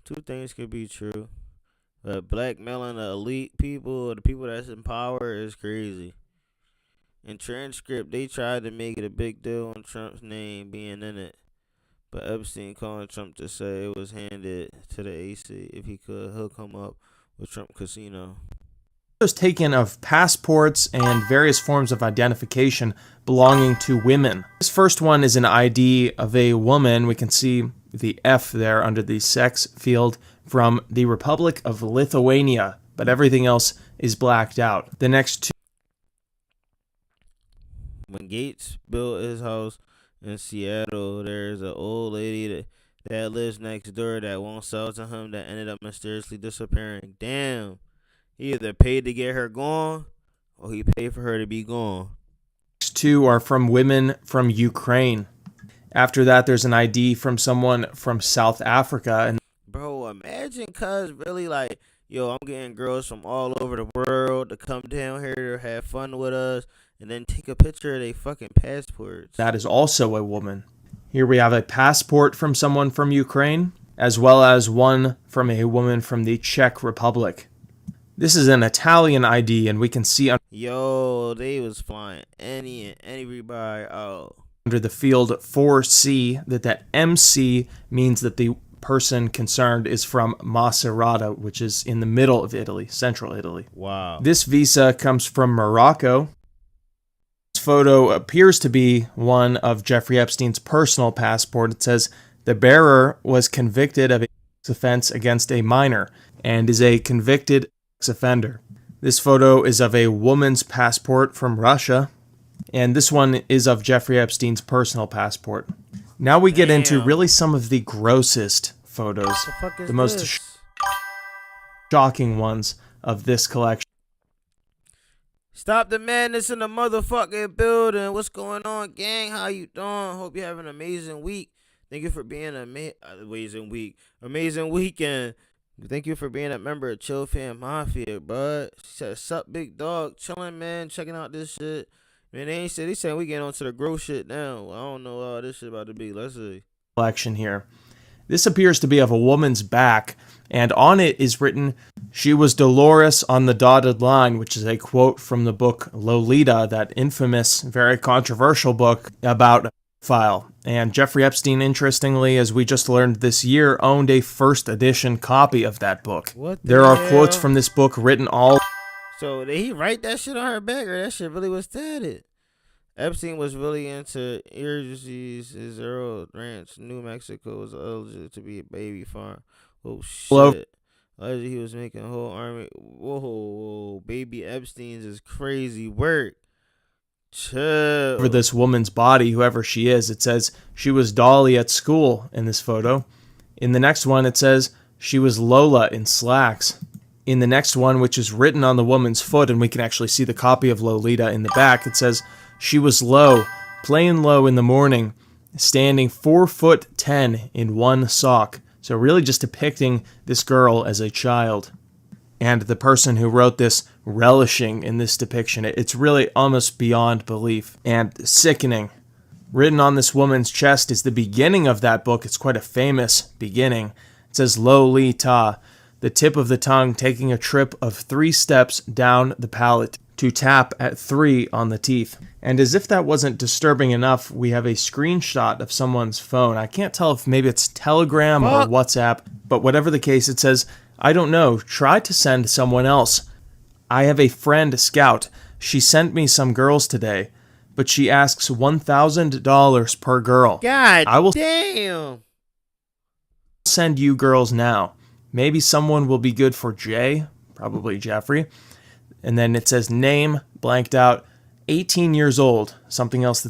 S4: Two things could be true. But blackmailing the elite people, or the people that's in power, is crazy. In transcript, they tried to make it a big deal on Trump's name being in it. But Epstein calling Trump to say it was handed to the AC if he could hook him up with Trump Casino.
S5: Photos taken of passports and various forms of identification belonging to women. This first one is an ID of a woman. We can see the F there under the sex field, from the Republic of Lithuania, but everything else is blacked out. The next two.
S4: When Gates built his house in Seattle, there's an old lady that lives next door that won't sell to him, that ended up mysteriously disappearing. Damn. He either paid to get her gone, or he paid for her to be gone.
S5: Next two are from women from Ukraine. After that, there's an ID from someone from South Africa. And
S4: bro, imagine cuz really like, yo, I'm getting girls from all over the world to come down here to have fun with us, and then take a picture of their fucking passports.
S5: That is also a woman. Here we have a passport from someone from Ukraine, as well as one from a woman from the Czech Republic. This is an Italian ID, and we can see
S4: yo, they was flying any and everybody out.
S5: Under the field 4C that MC means that the person concerned is from Macerata, which is in the middle of Italy, central Italy.
S4: Wow.
S5: This visa comes from Morocco. This photo appears to be one of Jeffrey Epstein's personal passport. It says the bearer was convicted of an offense against a minor and is a convicted offender. This photo is of a woman's passport from Russia, and this one is of Jeffrey Epstein's personal passport. Now we get into really some of the grossest photos, the most shocking ones of this collection.
S4: Stop the madness in the motherfucking building. What's going on, gang? How you doing? Hope you have an amazing week. Thank you for being amazing weekend. Thank you for being a member of Chill Fam Mafia, bud. She said, sup, big dog. Chilling, man. Checking out this shit. Man, they said we getting on to the gross shit now. I don't know how this shit about to be. Let's see.
S5: Collection here. This appears to be of a woman's back, and on it is written, "She was Dolores on the dotted line," which is a quote from the book Lolita, that infamous, very controversial book about file. And Jeffrey Epstein, interestingly, as we just learned this year, owned a first edition copy of that book. There are quotes from this book written all.
S4: So did he write that shit on her back, or that shit really was tatted? Epstein was really into Irgi's Zero Ranch, New Mexico, was eligible to be a baby farm. Oh shit. Allegedly he was making a whole army. Whoa, baby Epstein's is crazy work. Chill.
S5: For this woman's body, whoever she is, it says she was Dolly at school in this photo. In the next one, it says she was Lola in slacks. In the next one, which is written on the woman's foot, and we can actually see the copy of Lolita in the back, it says she was low, playing low in the morning, standing 4'10" in one sock. So really just depicting this girl as a child. And the person who wrote this relishing in this depiction. It's really almost beyond belief and sickening. Written on this woman's chest is the beginning of that book. It's quite a famous beginning. It says Lolita, the tip of the tongue taking a trip of 3 steps down the palate to tap at 3 on the teeth. And as if that wasn't disturbing enough, we have a screenshot of someone's phone. I can't tell if maybe it's Telegram or WhatsApp, but whatever the case, it says, I don't know, try to send someone else. I have a friend, Scout. She sent me some girls today, but she asks $1,000 per girl.
S4: God
S5: I will
S4: damn.
S5: send you girls now. Maybe someone will be good for Jay, probably Jeffrey. And then it says name, blanked out, 18 years old, something else.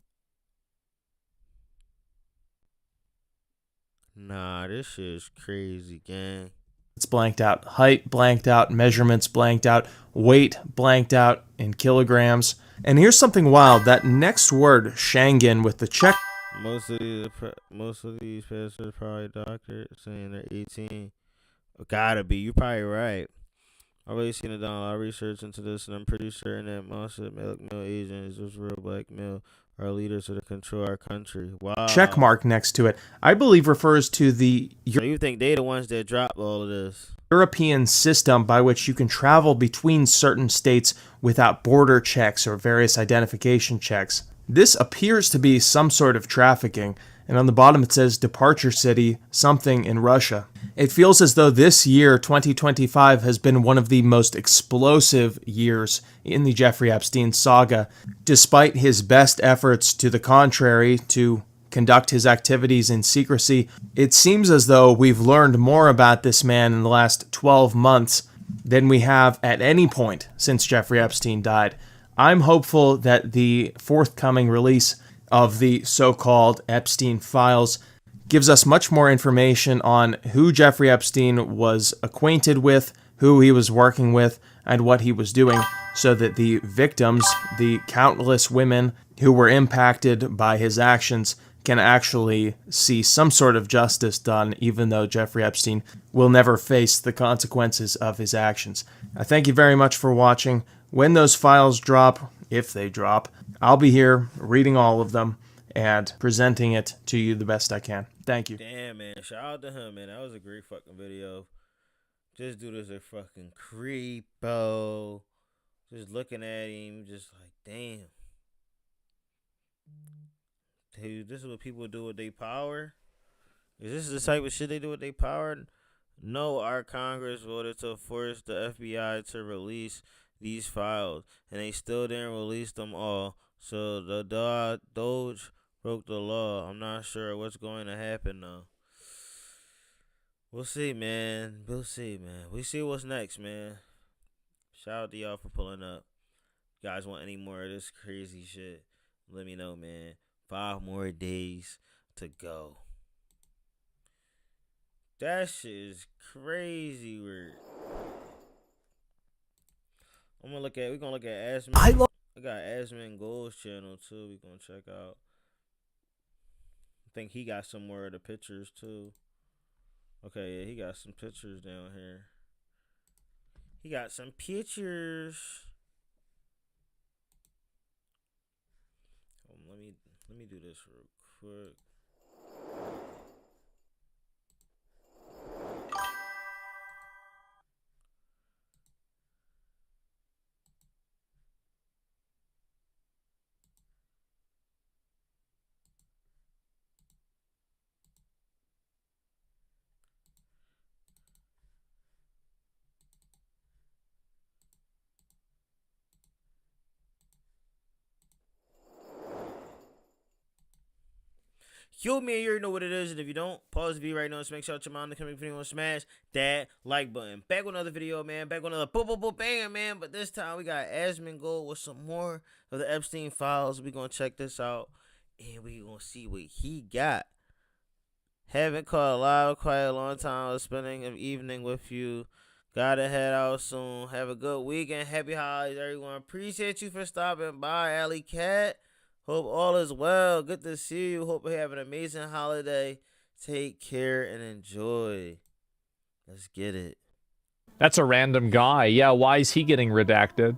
S4: Nah, this shit is crazy, gang.
S5: It's blanked out. Height blanked out. Measurements blanked out. Weight blanked out in kilograms. And here's something wild. That next word, Schengen, with the check.
S4: Most of these pastors are probably doctored, saying they're 18. Gotta be. You're probably right. I've already seen it done a lot of research into this, and I'm pretty certain that most of the male agents was real black male. our leaders to control our country. Wow.
S5: Check mark next to it, I believe refers to the
S4: So you think they the ones that dropped all of this?
S5: European system by which you can travel between certain states without border checks or various identification checks. This appears to be some sort of trafficking, and on the bottom it says departure city, something in Russia. It feels as though this year, 2025, has been one of the most explosive years in the Jeffrey Epstein saga. Despite his best efforts to the contrary, to conduct his activities in secrecy, it seems as though we've learned more about this man in the last 12 months than we have at any point since Jeffrey Epstein died. I'm hopeful that the forthcoming release of the so-called Epstein files gives us much more information on who Jeffrey Epstein was acquainted with, who he was working with, and what he was doing, so that the victims, the countless women who were impacted by his actions, can actually see some sort of justice done, even though Jeffrey Epstein will never face the consequences of his actions. I thank you very much for watching. When those files drop, if they drop, I'll be here reading all of them and presenting it to you the best I can. Thank you.
S4: Damn, man. Shout out to him, man. That was a great fucking video. This dude is a fucking creepo. Just looking at him, just like, damn. Dude, this is what people do with their power? Is this the type of shit they do with their power? No, our Congress voted to force the FBI to release these files, and they still didn't release them all. So the Doge broke the law. I'm not sure what's going to happen though. We'll see, man. We'll see, man. We see what's next, man. Shout out to y'all for pulling up. If you guys want any more of this crazy shit, let me know, man. 5 more days to go. That shit is crazy weird. We're gonna look at Asman. I got Asman Gold's channel too. We gonna check out. I think he got some more of the pictures too. Okay, yeah, he got some pictures down here. He got some pictures. Let me do this real quick. Yo, man, you already know what it is, and if you don't, pause the video right now and make sure your mom to come in video and smash that like button. Back with another video, man. Back with another boom, banger, man. But this time we got Asman Gold with some more of the Epstein files. We gonna check this out, and we gonna see what he got. Haven't called live quite a long time. I was spending an evening with you. Gotta head out soon. Have a good weekend. Happy holidays, everyone. Appreciate you for stopping by, Alley Cat. Hope all is well. Good to see you. Hope you have an amazing holiday. Take care and enjoy. Let's get it.
S8: That's a random guy. Yeah, why is he getting redacted?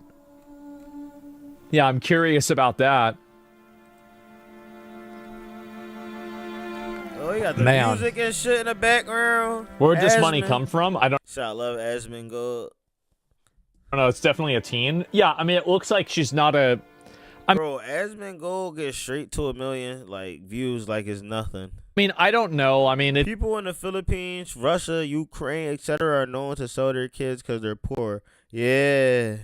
S8: Yeah, I'm curious about that.
S4: Oh, you got the music and shit in the background.
S8: Where'd this money come from? I don't
S4: love Asman Gold.
S8: I don't know. It's definitely a teen. Yeah, I mean, it looks like she's not a...
S4: Bro, Asman Gold gets straight to 1 million views like it's nothing.
S8: I mean, I don't know. I mean,
S4: people in the Philippines, Russia, Ukraine, etc. are known to sell their kids because they're poor. Yeah.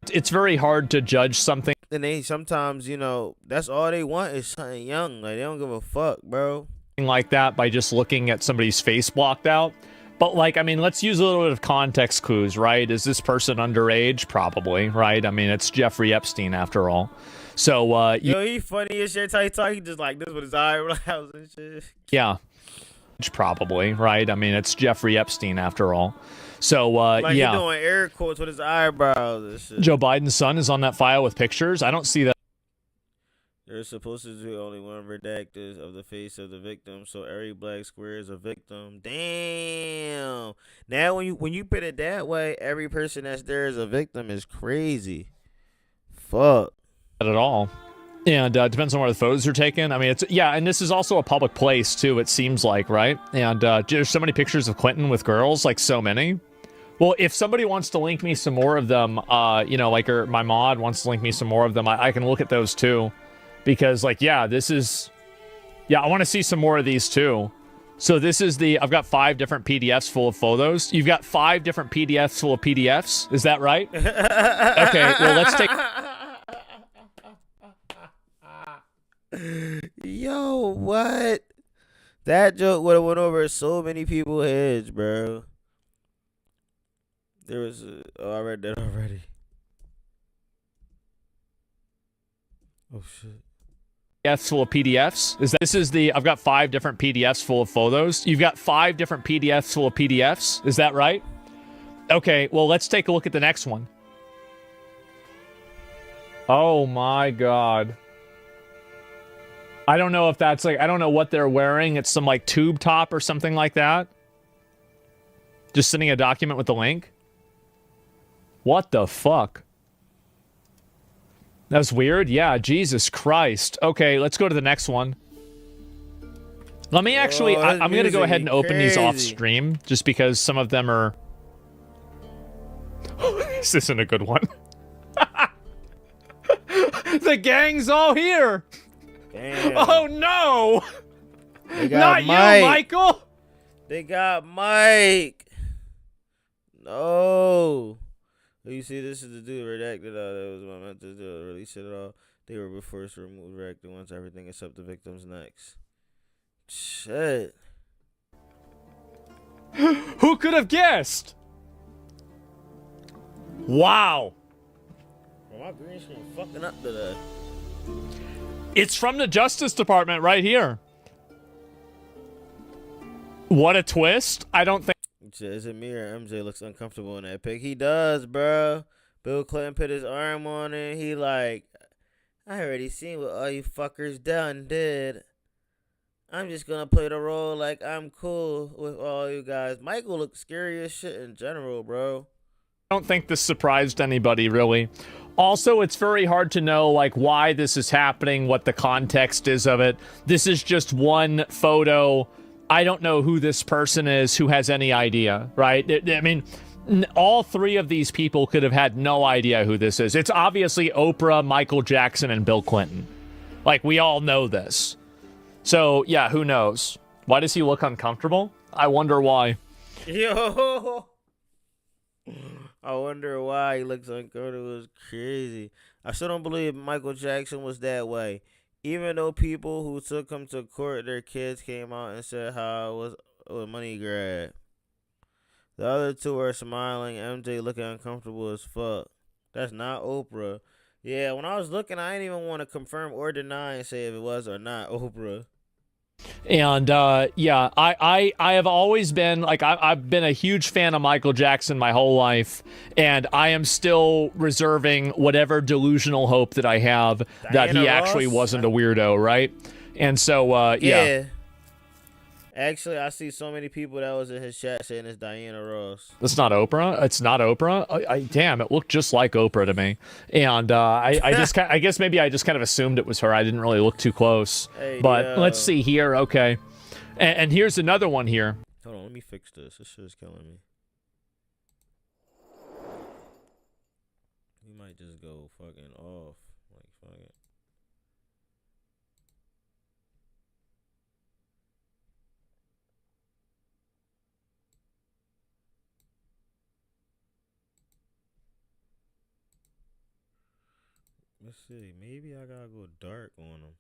S8: It's very hard to judge something.
S4: And they sometimes, you know, that's all they want is something young. Like, they don't give a fuck, bro.
S8: Like that by just looking at somebody's face blocked out. But, like, I mean, let's use a little bit of context clues, right? Is this person underage? Probably, right? I mean, it's Jeffrey Epstein, after all. So,
S4: yo, he funny as shit. How he talk, he just like this with his eyebrows and shit.
S8: Yeah. Probably, right? I mean, it's Jeffrey Epstein, after all. So,
S4: like
S8: yeah.
S4: He doing air quotes with his eyebrows and shit.
S8: Joe Biden's son is on that file with pictures. I don't see that.
S4: There's supposed to be only one redacted of the face of the victim, so every black square is a victim. Damn. Now when you put it that way, every person that's there is a victim is crazy. Fuck.
S8: Not at all. And depends on where the photos are taken. I mean, it's yeah, and this is also a public place too. It seems like, right? And there's so many pictures of Clinton with girls, like so many. Well, if somebody wants to link me some more of them, you know, like or my mod wants to link me some more of them, I can look at those too, because like yeah, this is yeah, I want to see some more of these too. So this is the I've got 5 different PDFs full of photos. You've got 5 different PDFs full of PDFs. Is that right? Okay. Well, let's take.
S4: Yo, what? That joke would have went over so many people's heads, bro. There was oh, I read that already. Oh shit.
S8: PDFs full of PDFs. This is the I've got 5 different PDFs full of photos. You've got 5 different PDFs full of PDFs. Is that right? Okay. Well, let's take a look at the next one. Oh my god. I don't know if that's like, I don't know what they're wearing. It's some like tube top or something like that. Just sending a document with the link. What the fuck? That's weird. Yeah, Jesus Christ. Okay, let's go to the next one. Let me actually, I'm going to go ahead and open these off stream just because some of them are... This isn't a good one. The gang's all here.
S4: Damn.
S8: Oh no!
S4: They got
S8: Not
S4: Mike.
S8: you, Michael!
S4: They got Mike. No. You see, this is the dude redacted all. That was what I meant to do. Release it all. They were first removed, redacted once everything except the victims next. Shit.
S8: Who could have guessed? Wow.
S4: Well, my green screen fucking up today.
S8: It's from the Justice Department right here. What a twist. I don't think...
S4: Is it me or MJ looks uncomfortable in that pic? He does, bro. Bill Clinton put his arm on it. He like, I already seen what all you fuckers did. I'm just gonna play the role like I'm cool with all you guys. Michael looks scary as shit in general, bro.
S8: I don't think this surprised anybody, really. Also, it's very hard to know, like, why this is happening, what the context is of it. This is just one photo. I don't know who this person is, who has any idea, right? I mean, all 3 of these people could have had no idea who this is. It's obviously Oprah, Michael Jackson, and Bill Clinton. Like, we all know this. So, yeah, who knows? Why does he look uncomfortable? I wonder why.
S4: Yo. I wonder why he looks uncomfortable. It was crazy. I still don't believe Michael Jackson was that way. Even though people who took him to court, their kids came out and said how it was a money grab. The other 2 are smiling. MJ looking uncomfortable as fuck. That's not Oprah. Yeah, when I was looking, I didn't even want to confirm or deny and say if it was or not Oprah.
S8: And yeah, I have always been like I've been a huge fan of Michael Jackson my whole life, and I am still reserving whatever delusional hope that I have that he actually wasn't a weirdo, right? And so yeah.
S4: Actually, I see so many people that was in his chat saying it's Diana Ross.
S8: That's not Oprah. It's not Oprah. Damn, it looked just like Oprah to me. And I guess maybe I just kind of assumed it was her. I didn't really look too close.
S4: Hey,
S8: but let's see here. Okay, and here's another one here.
S4: Hold on, let me fix this. This shit is killing me. We might just go fucking off. Like fuck it. Let's see. Maybe I gotta go dark on them.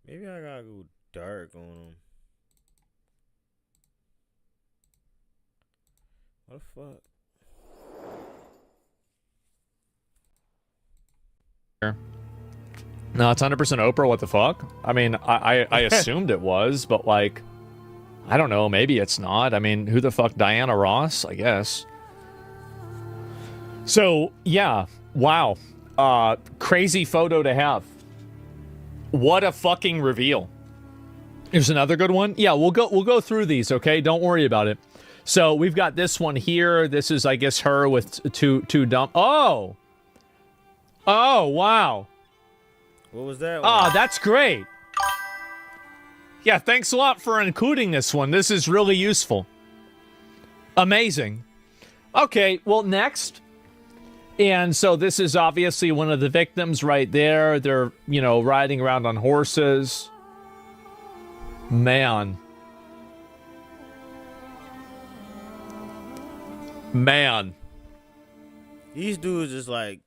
S4: Maybe I gotta go dark on them. What the fuck?
S8: No, it's 100% Oprah. What the fuck? I mean, I assumed it was, but like, I don't know. Maybe it's not. I mean, who the fuck? Diana Ross, I guess. So yeah, wow. Crazy photo to have. What a fucking reveal. Here's another good one. Yeah, we'll go through these, okay? Don't worry about it. So we've got this one here. This is, I guess, her with two dumb. Oh, wow.
S4: What was that one?
S8: Ah, that's great. Yeah, thanks a lot for including this one. This is really useful. Amazing. Okay, well, next. And so this is obviously one of the victims right there. They're, you know, riding around on horses. Man.
S4: These dudes is like,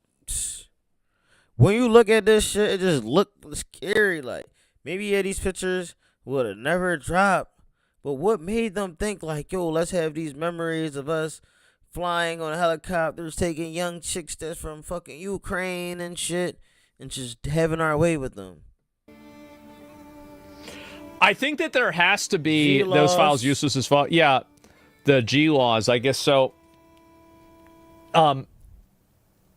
S4: when you look at this shit, it just look scary. Like, maybe yeah, these pictures would have never dropped, but what made them think like, yo, let's have these memories of us flying on helicopters, taking young chicks that's from fucking Ukraine and shit, and just having our way with them.
S8: I think that there has to be
S4: G-laws.
S8: those files useless as fuck. Yeah, the G laws, I guess so.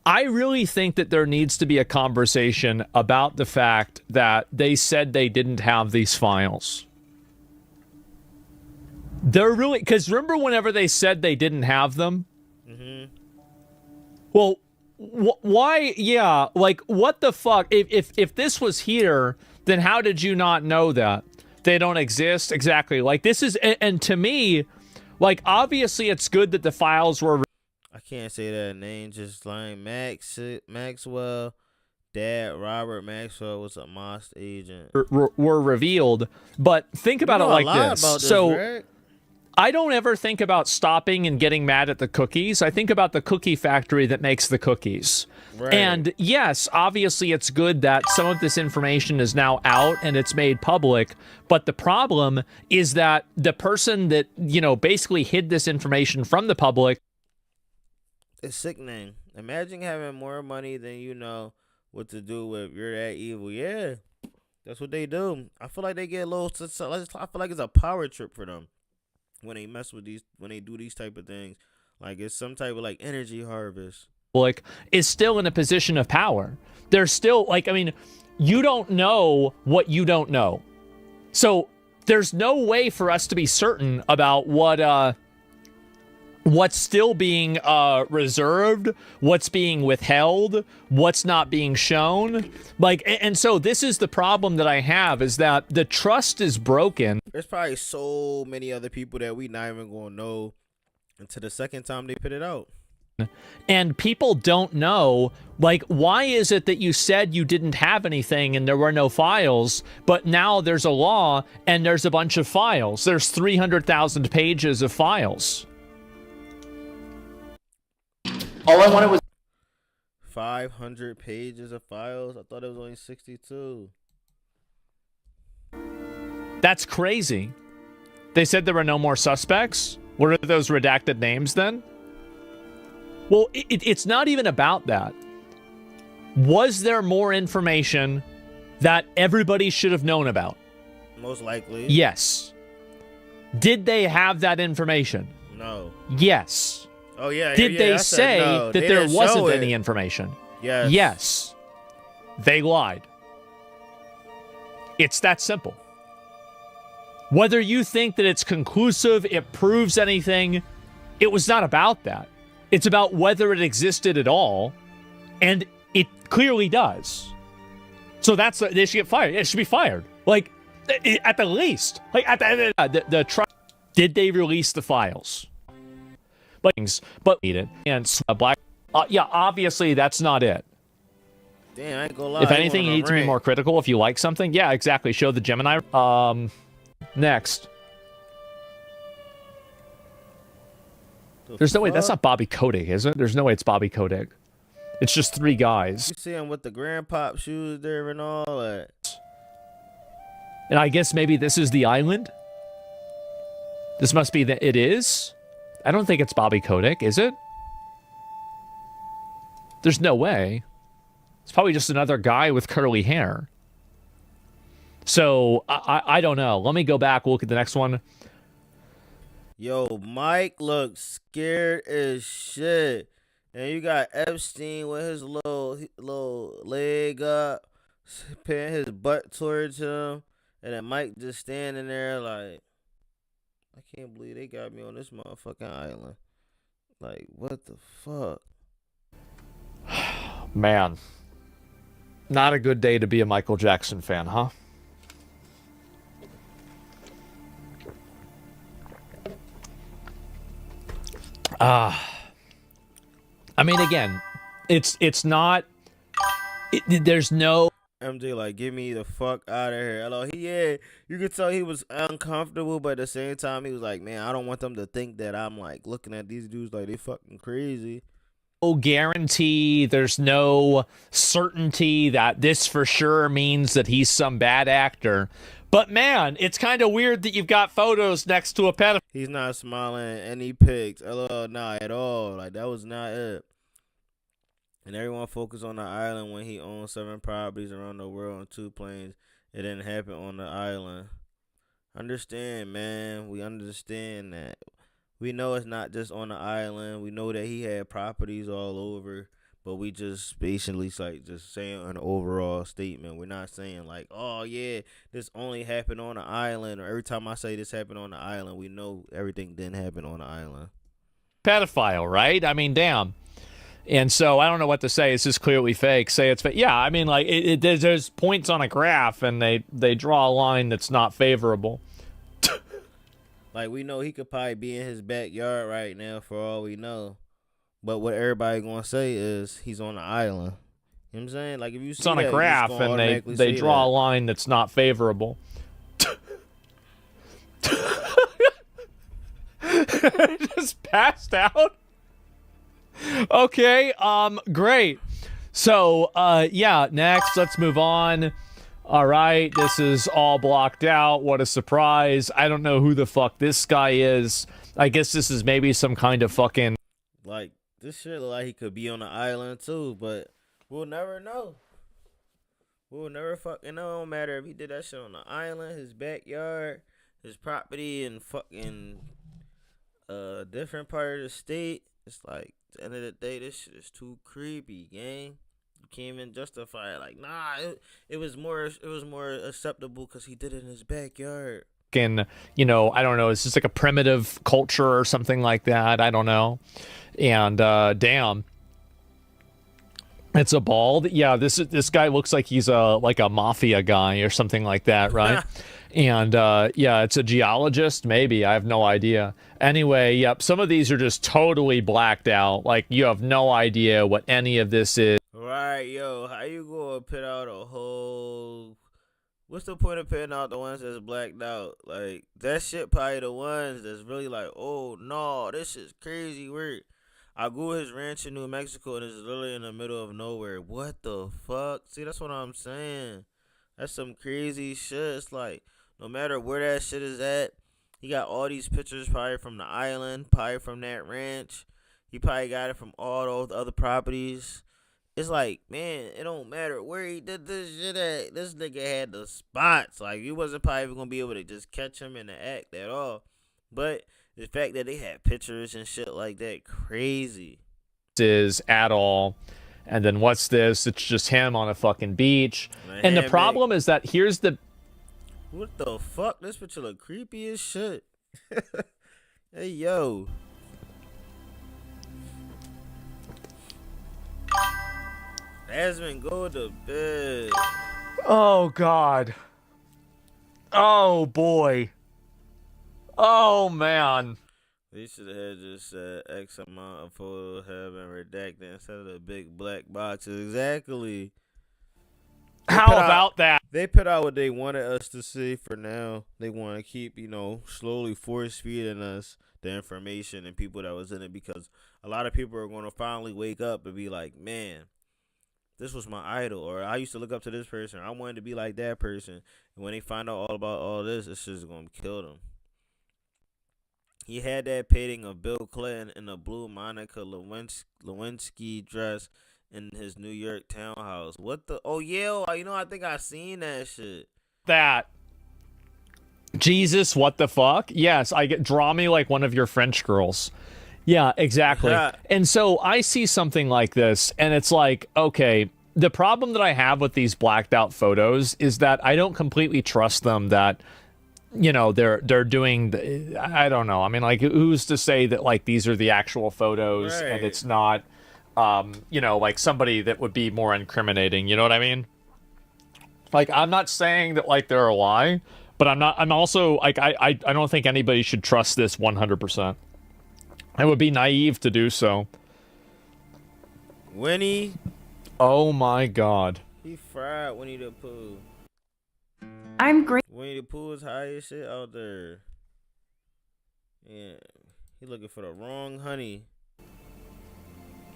S8: I really think that there needs to be a conversation about the fact that they said they didn't have these files. They're really, because remember whenever they said they didn't have them? Mm-hmm. Well, why? Yeah, like what the fuck? If this was here, then how did you not know that they don't exist? Exactly. Like this is, and to me, like obviously it's good that the files were.
S4: I can't say that name, just lying. Maxwell, Dad Robert Maxwell was a Moss agent.
S8: Were revealed, but think about it like this. So
S4: right?
S8: I don't ever think about stopping and getting mad at the cookies. I think about the cookie factory that makes the cookies.
S4: Right.
S8: And yes, obviously it's good that some of this information is now out and it's made public, but the problem is that the person that, you know, basically hid this information from the public.
S4: It's sickening. Imagine having more money than you know what to do with. You're that evil. Yeah, that's what they do. I feel like they get a little. I feel like it's a power trip for them when they mess with these. When they do these type of things, like it's some type of like energy harvest.
S8: Like is still in a position of power. They're still like, I mean, you don't know what you don't know, so there's no way for us to be certain about what's still being reserved, what's being withheld, what's not being shown. Like, and so this is the problem that I have, is that the trust is broken.
S4: There's probably so many other people that we not even gonna know until the second time they put it out.
S8: And people don't know, like, why is it that you said you didn't have anything and there were no files, but now there's a law and there's a bunch of files. There's 300,000 pages of files.
S2: All I wanted was
S4: 500 pages of files. I thought it was only 62.
S8: That's crazy. They said there were no more suspects? What are those redacted names then? Well, it's not even about that. Was there more information that everybody should have known about?
S4: Most likely.
S8: Yes. Did they have that information?
S4: No.
S8: Yes.
S4: Oh, yeah.
S8: Did they say
S4: no.
S8: that there wasn't any information?
S4: Yes.
S8: Yes. They lied. It's that simple. Whether you think that it's conclusive, it proves anything, it was not about that. It's about whether it existed at all, and it clearly does. So they should get fired. It should be fired. Like, at the least. Like, at the did they release the files? But need it. And black. Yeah, obviously that's not it.
S4: Damn, I ain't gonna lie.
S8: If anything, you need to be more critical. If you like something, yeah, exactly. Show the Gemini. Next. There's no way. That's not Bobby Kotick, is it? There's no way it's Bobby Kotick. It's just three guys.
S4: You see him with the grandpop shoes there and all that.
S8: And I guess maybe this is the island. This must be it is. I don't think it's Bobby Kotick, is it? There's no way. It's probably just another guy with curly hair. So, I don't know. Let me go back, look at the next one.
S4: Yo, Mike looks scared as shit. And you got Epstein with his little leg up, putting his butt towards him. And then Mike just standing there like, I can't believe they got me on this motherfucking island. Like, what the fuck?
S8: Man. Not a good day to be a Michael Jackson fan, huh? I mean, again, it's not. There's no.
S4: MJ like, get me the fuck out of here. Hello, you could tell he was uncomfortable, but at the same time, he was like, man, I don't want them to think that I'm like looking at these dudes like they fucking crazy.
S8: No guarantee, there's no certainty that this for sure means that he's some bad actor. But man, it's kind of weird that you've got photos next to a pedophile.
S4: He's not smiling at any pics. LOL, not at all. Like, that was not it. And everyone focused on the island when he owned 7 properties around the world and 2 planes. It didn't happen on the island. Understand, man. We understand that. We know it's not just on the island. We know that he had properties all over. But we just basically like just saying an overall statement. We're not saying like, oh yeah, this only happened on the island. Or every time I say this happened on the island, we know everything didn't happen on the island.
S8: Pedophile, right? I mean, damn. And so I don't know what to say. It's just clearly fake. Say it's fake. Yeah, I mean, like there's points on a graph, and they draw a line that's not favorable.
S4: Like, we know he could probably be in his backyard right now for all we know. But what everybody gonna say is he's on the island. You know what I'm saying? Like, if you see
S8: it's on a graph, and they draw a line that's not favorable. Just passed out. Okay, great. So, yeah, next, let's move on. All right, this is all blocked out. What a surprise. I don't know who the fuck this guy is. I guess this is maybe some kind of fucking...
S4: Like, this shit look like he could be on the island, too, but we'll never know. We'll never fucking know. It don't matter if he did that shit on the island, his backyard, his property, and fucking different part of the state. It's like, at the end of the day, this shit is too creepy, gang. You can't even justify it. Like, nah, it was more acceptable because he did it in his backyard.
S8: You know, I don't know. It's just like a primitive culture or something like that. I don't know. And damn, it's a bald. Yeah, this guy looks like he's like a mafia guy or something like that, right? And yeah, it's a geologist, maybe. I have no idea. Anyway, yep, some of these are just totally blacked out. Like, you have no idea what any of this is.
S4: Right, yo, how you gonna put out a whole... What's the point of putting out the ones that's blacked out? Like, that shit probably the ones that's really like, oh, no, this is crazy work. I go his ranch in New Mexico, and it's literally in the middle of nowhere. What the fuck? See, that's what I'm saying. That's some crazy shit. It's like, no matter where that shit is at, he got all these pictures probably from the island, probably from that ranch. He probably got it from all those other properties. It's like, man, it don't matter where he did this shit at. This nigga had the spots. Like, you wasn't probably even going to be able to just catch him in the act at all. But the fact that they had pictures and shit like that, crazy.
S8: Is at all. And then what's this? It's just him on a fucking beach. And the problem is that here's the...
S4: What the fuck? This picture look creepy as shit. Hey, yo. Jasmine, go to bed.
S8: Oh, God. Oh, boy. Oh, man.
S4: They should have just said X amount of photos have been redacted instead of the big black boxes. Exactly.
S8: How about that?
S4: They put out what they wanted us to see for now. They want to keep, slowly force feeding us the information and people that was in it, because a lot of people are going to finally wake up and be like, man, this was my idol, or I used to look up to this person, or I wanted to be like that person. And when they find out all about all this, it's just going to kill them. He had that painting of Bill Clinton in a blue Monica Lewinsky dress in his New York townhouse. What the? Oh, yeah. I think I seen that shit.
S8: That. Jesus, what the fuck? Yes, draw me like one of your French girls. Yeah, exactly. And so I see something like this, and it's like, okay, the problem that I have with these blacked out photos is that I don't completely trust them that, they're doing, I don't know. I mean, like, who's to say that, like, these are the actual photos and it's not, like somebody that would be more incriminating, you know what I mean? Like, I'm not saying that like they're a lie, but I'm also like I don't think anybody should trust this 100%. It would be naive to do so.
S4: Winnie.
S8: Oh my god.
S4: He fried Winnie the Pooh.
S7: I'm great.
S4: Winnie the Pooh is high as shit out there. Yeah. He looking for the wrong honey.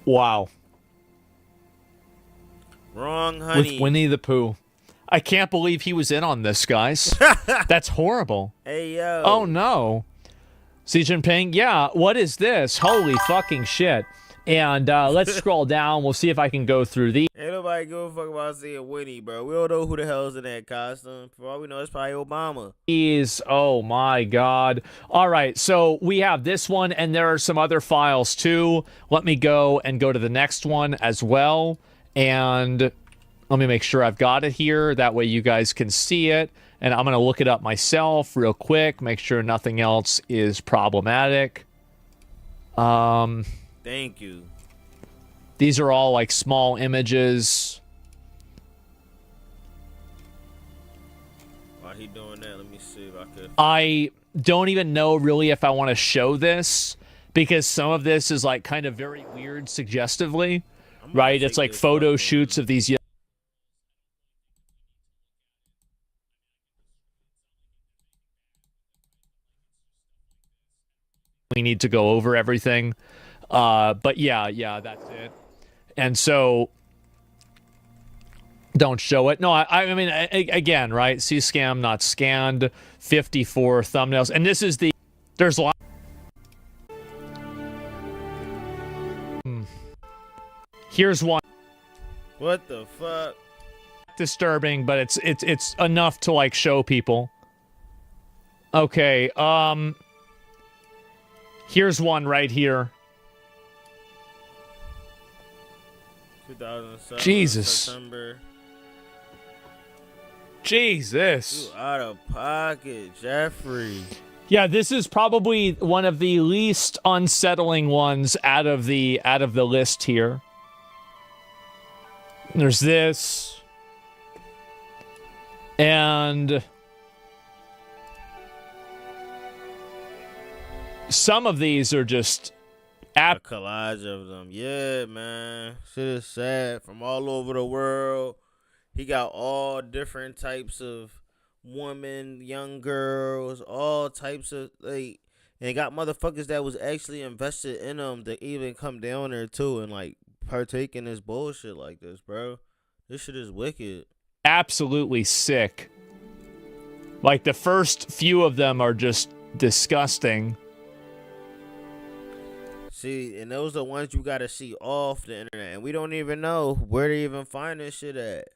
S8: Wow.
S4: Wrong honey.
S8: With Winnie the Pooh. I can't believe he was in on this, guys. That's horrible.
S4: Hey, yo.
S8: Oh, no. Xi Jinping, yeah, what is this? Holy fucking shit. And let's scroll down. We'll see if I can go through these.
S4: Ain't nobody give a fuck about seeing Winnie, bro. We don't know who the hell's in that costume. For all we know, it's probably Obama.
S8: Oh my god. All right, so we have this one, and there are some other files too. Let me go to the next one as well. And let me make sure I've got it here. That way you guys can see it. And I'm going to look it up myself real quick. Make sure nothing else is problematic.
S4: Thank you.
S8: These are all like small images.
S4: While he doing that, let me see if I could.
S8: I don't even know really if I want to show this, because some of this is like kind of very weird suggestively, right? It's like photo shoots of these young. We need to go over everything. But yeah, that's it. And so don't show it. No, I mean, again, right? See scam, not scanned. 54 thumbnails. And this is there's a lot. Here's one.
S4: What the fuck?
S8: Disturbing, but it's enough to like show people. Okay, here's one right here.
S4: 2007.
S8: Jesus.
S4: September.
S8: Jesus.
S4: You out of pocket, Jeffrey.
S8: Yeah, this is probably one of the least unsettling ones out of the list here. There's this. And some of these are just
S4: a collage of them. Yeah, man. Shit is sad. From all over the world. He got all different types of women, young girls, all types of, like, and he got motherfuckers that was actually invested in them to even come down there too and like partake in this bullshit like this, bro. This shit is wicked.
S8: Absolutely sick. Like, the first few of them are just disgusting.
S4: See, and those are the ones you gotta see off the internet, and we don't even know where to even find this shit at.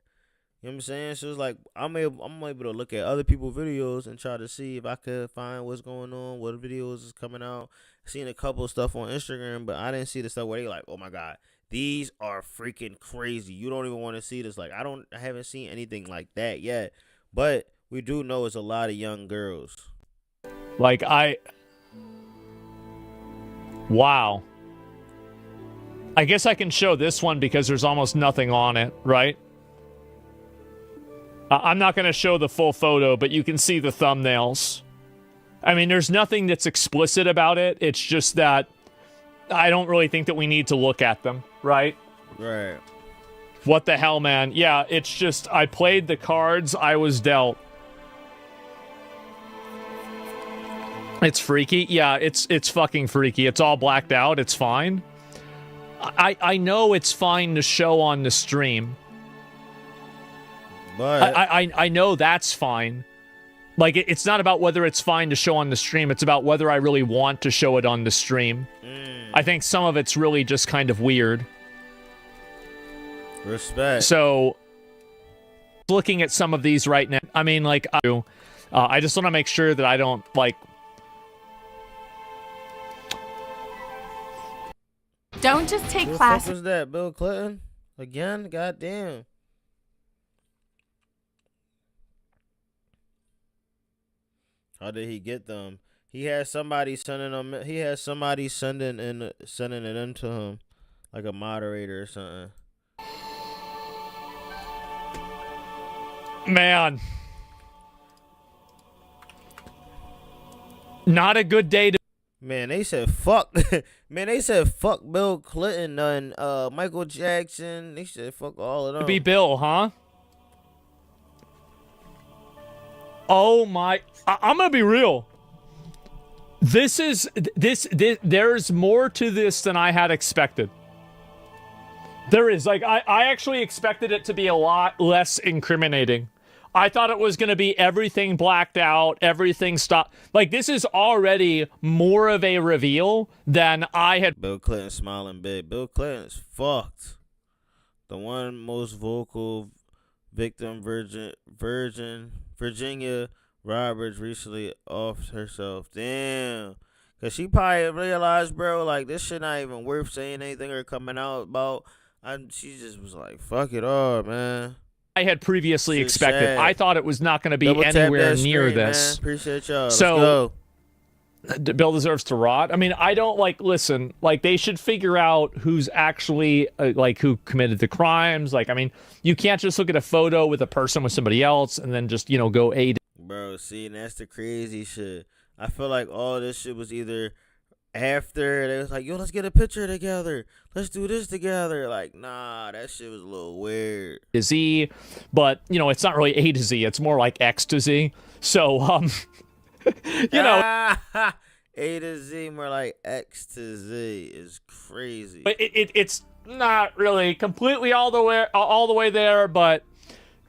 S4: You know what I'm saying? So it's like I'm able to look at other people's videos and try to see if I could find what's going on, what videos is coming out. I seen a couple of stuff on Instagram, but I didn't see the stuff where they like, oh my god, these are freaking crazy. You don't even want to see this. Like, I haven't seen anything like that yet, but we do know it's a lot of young girls.
S8: Like, wow. I guess I can show this one because there's almost nothing on it, right? I'm not going to show the full photo, but you can see the thumbnails. I mean, there's nothing that's explicit about it. It's just that I don't really think that we need to look at them, right?
S4: Right.
S8: What the hell, man? Yeah, it's just I played the cards I was dealt. It's freaky. Yeah, it's fucking freaky. It's all blacked out. It's fine. I know it's fine to show on the stream.
S4: But
S8: I know that's fine. Like, it's not about whether it's fine to show on the stream. It's about whether I really want to show it on the stream. I think some of it's really just kind of weird.
S4: Respect.
S8: So, looking at some of these right now, I mean, like, I just want to make sure that I don't, like...
S7: Don't just take
S4: Who the
S7: classes.
S4: fuck was that? Bill Clinton? Again? Goddamn. How did he get them? He had somebody sending them. He had somebody sending it into him, like a moderator or something.
S8: Man. Not a good day to
S4: Man, they said fuck. Man, they said fuck Bill Clinton and Michael Jackson. They said fuck all of them.
S8: be Bill, huh? Oh my! I'm gonna be real. There's more to this than I had expected. There is. Like, I actually expected it to be a lot less incriminating. I thought it was going to be everything blacked out, everything stopped. Like, this is already more of a reveal than I had.
S4: Bill Clinton smiling big. Bill Clinton's fucked. The one most vocal victim, Virginia Roberts, recently offed herself. Damn. Because she probably realized, bro, like, this shit not even worth saying anything or coming out about. She just was like, fuck it all, man.
S8: I had previously expected.
S4: Sad.
S8: I thought it was not going to be
S4: Double tap
S8: anywhere
S4: that
S8: near
S4: screen,
S8: this.
S4: Man. Appreciate y'all.
S8: So,
S4: let's go.
S8: Bill deserves to rot. I mean, I don't listen, they should figure out who's actually, who committed the crimes. Like, I mean, you can't just look at a photo with a person with somebody else and then just, go aid.
S4: Bro, see, and that's the crazy shit. I feel like all this shit was either after they was like, yo, let's get a picture together. Let's do this together. Like, nah, that shit was a little weird.
S8: To Z, but, it's not really A to Z. It's more like X to Z. So,
S4: A to Z, more like X to Z is crazy.
S8: But it's not really completely all the way there, but,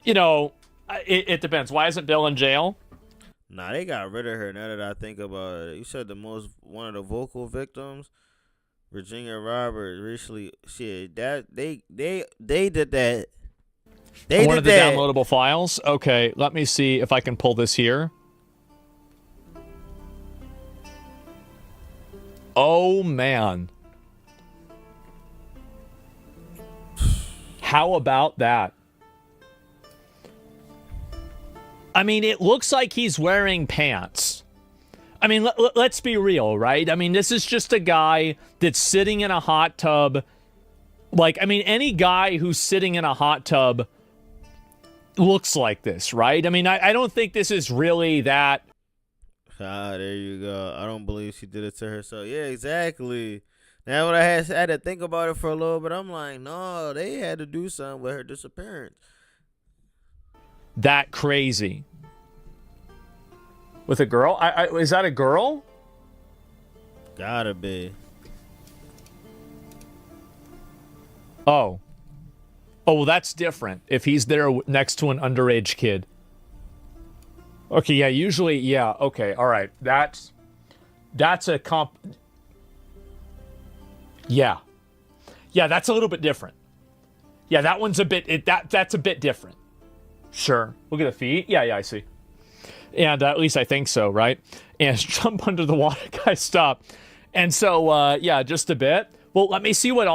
S8: it depends. Why isn't Bill in jail?
S4: Nah, they got rid of her now that I think about it. You said one of the vocal victims, Virginia Roberts, recently, shit, that they did that. They
S8: One
S4: did
S8: of the
S4: that.
S8: downloadable files? Okay, let me see if I can pull this here. Oh, man. How about that? I mean, it looks like he's wearing pants. I mean, let's be real, right? I mean, this is just a guy that's sitting in a hot tub. Like, I mean, any guy who's sitting in a hot tub looks like this, right? I mean, I don't think this is really that.
S4: Ah, there you go. I don't believe she did it to herself. Yeah, exactly. Now, when I had to think about it for a little bit, I'm like, no, they had to do something with her disappearance.
S8: That crazy. With a girl? Is that a girl?
S4: Gotta be.
S8: Oh, well, that's different. If he's there next to an underage kid. Okay, yeah, usually, yeah, okay, all right. That's a comp. Yeah. Yeah, that's a little bit different. Yeah, that one's a bit, that's a bit different. Sure. Look at the feet. Yeah, I see. And at least I think so, right? And jump under the water, guys, stop. And so, yeah, just a bit. Well, let me see what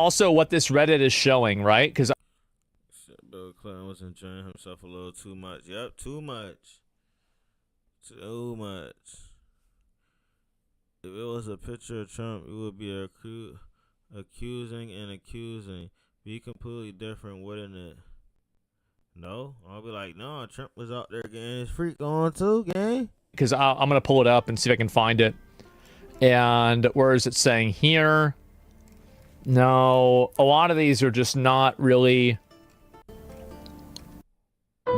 S8: this Reddit is showing, right? Because
S4: Bill Clinton was enjoying himself a little too much. Yep, too much. Too much. If it was a picture of Trump, it would be accusing and accusing. Be completely different, wouldn't it? No, I'll be like, no, Trump was out there getting his freak on too, gang.
S8: Because I'm going to pull it up and see if I can find it. And where is it saying here? No, a lot of these are just not really.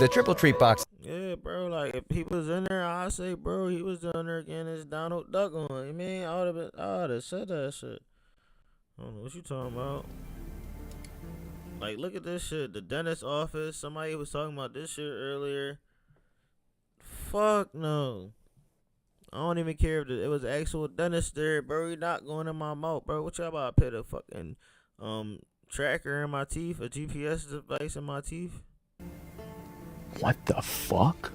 S6: The Triple Treat Box.
S4: Yeah, bro, like, if he was in there, I'd say, bro, he was down there getting his Donald Duck on. You mean, I would have said that shit. I don't know what you talking about. Like, look at this shit. The dentist office. Somebody was talking about this shit earlier. Fuck no. I don't even care if it was actual dentist there, bro. You're not going in my mouth, bro. What y'all about to put a fucking tracker in my teeth? A GPS device in my teeth?
S8: What the fuck?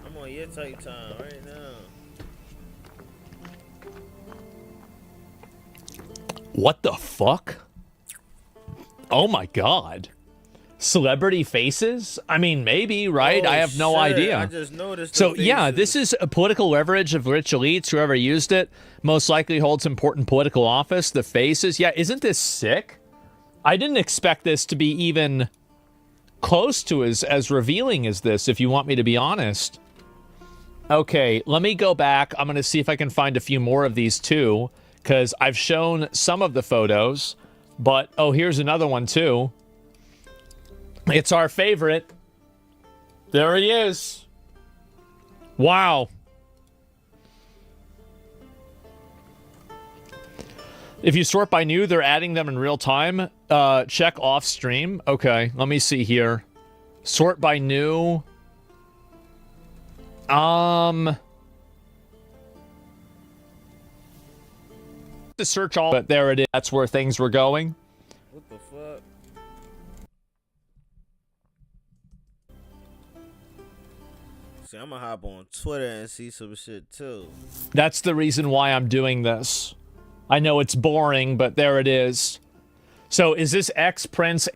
S4: I'm on your type time right now.
S8: What the fuck? Oh my god. Celebrity faces? I mean, maybe, right? I have no idea.
S4: I just noticed.
S8: So, yeah, this is a political leverage of rich elites. Whoever used it most likely holds important political office. The faces. Yeah, isn't this sick? I didn't expect this to be even close to as revealing as this, if you want me to be honest. Okay, let me go back. I'm going to see if I can find a few more of these too, because I've shown some of the photos, but oh, here's another one too. It's our favorite. There he is. Wow. If you sort by new, they're adding them in real time. Check off stream. Okay, let me see here. Sort by new. To search all, but there it is. That's where things were going.
S4: What the fuck? See, I'm gonna hop on Twitter and see some shit too.
S8: That's the reason why I'm doing this. I know it's boring, but there it is. So is this ex-Prince?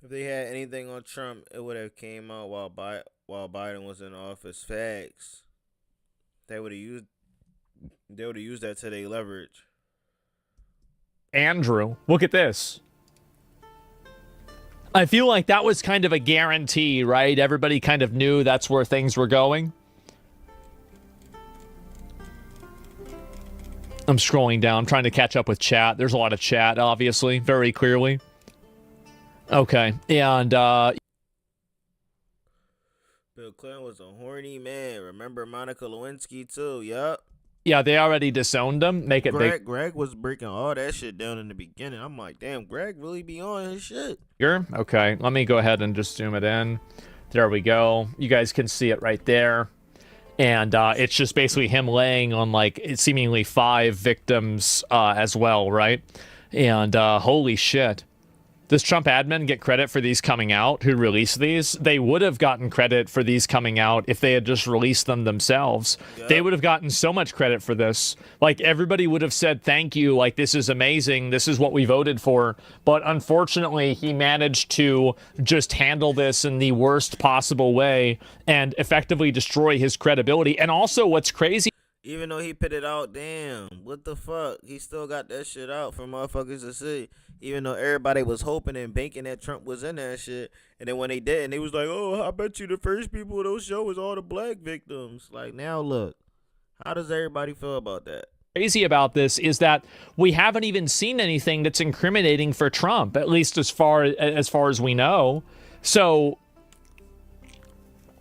S4: If they had anything on Trump, it would have came out while Biden was in office. Facts. They would have used that to their leverage.
S8: Andrew, look at this. I feel like that was kind of a guarantee, right? Everybody kind of knew that's where things were going. I'm scrolling down. I'm trying to catch up with chat. There's a lot of chat, obviously, very clearly. Okay, and
S4: Bill Clinton was a horny man. Remember Monica Lewinsky too? Yup.
S8: yeah, they already disowned him. Make it big.
S4: Greg was breaking all that shit down in the beginning. I'm like, damn, Greg really be on his shit.
S8: Here, okay. Let me go ahead and just zoom it in. There we go. You guys can see it right there. And it's just basically him laying on, like, seemingly 5 victims as well, right? And holy shit. Does Trump admin get credit for these coming out? Who released these? They would have gotten credit for these coming out if they had just released them themselves. Yep. They would have gotten so much credit for this. Like, everybody would have said, thank you. Like, this is amazing. This is what we voted for. But unfortunately, he managed to just handle this in the worst possible way and effectively destroy his credibility. And also, what's crazy,
S4: even though he put it out, damn, what the fuck? He still got that shit out for motherfuckers to see. Even though everybody was hoping and banking that Trump was in that shit. And then when they didn't, they was like, oh, I bet you the first people they'll show is all the black victims. Like, now look, how does everybody feel about that?
S8: Crazy about this is that we haven't even seen anything that's incriminating for Trump, at least as far as we know. So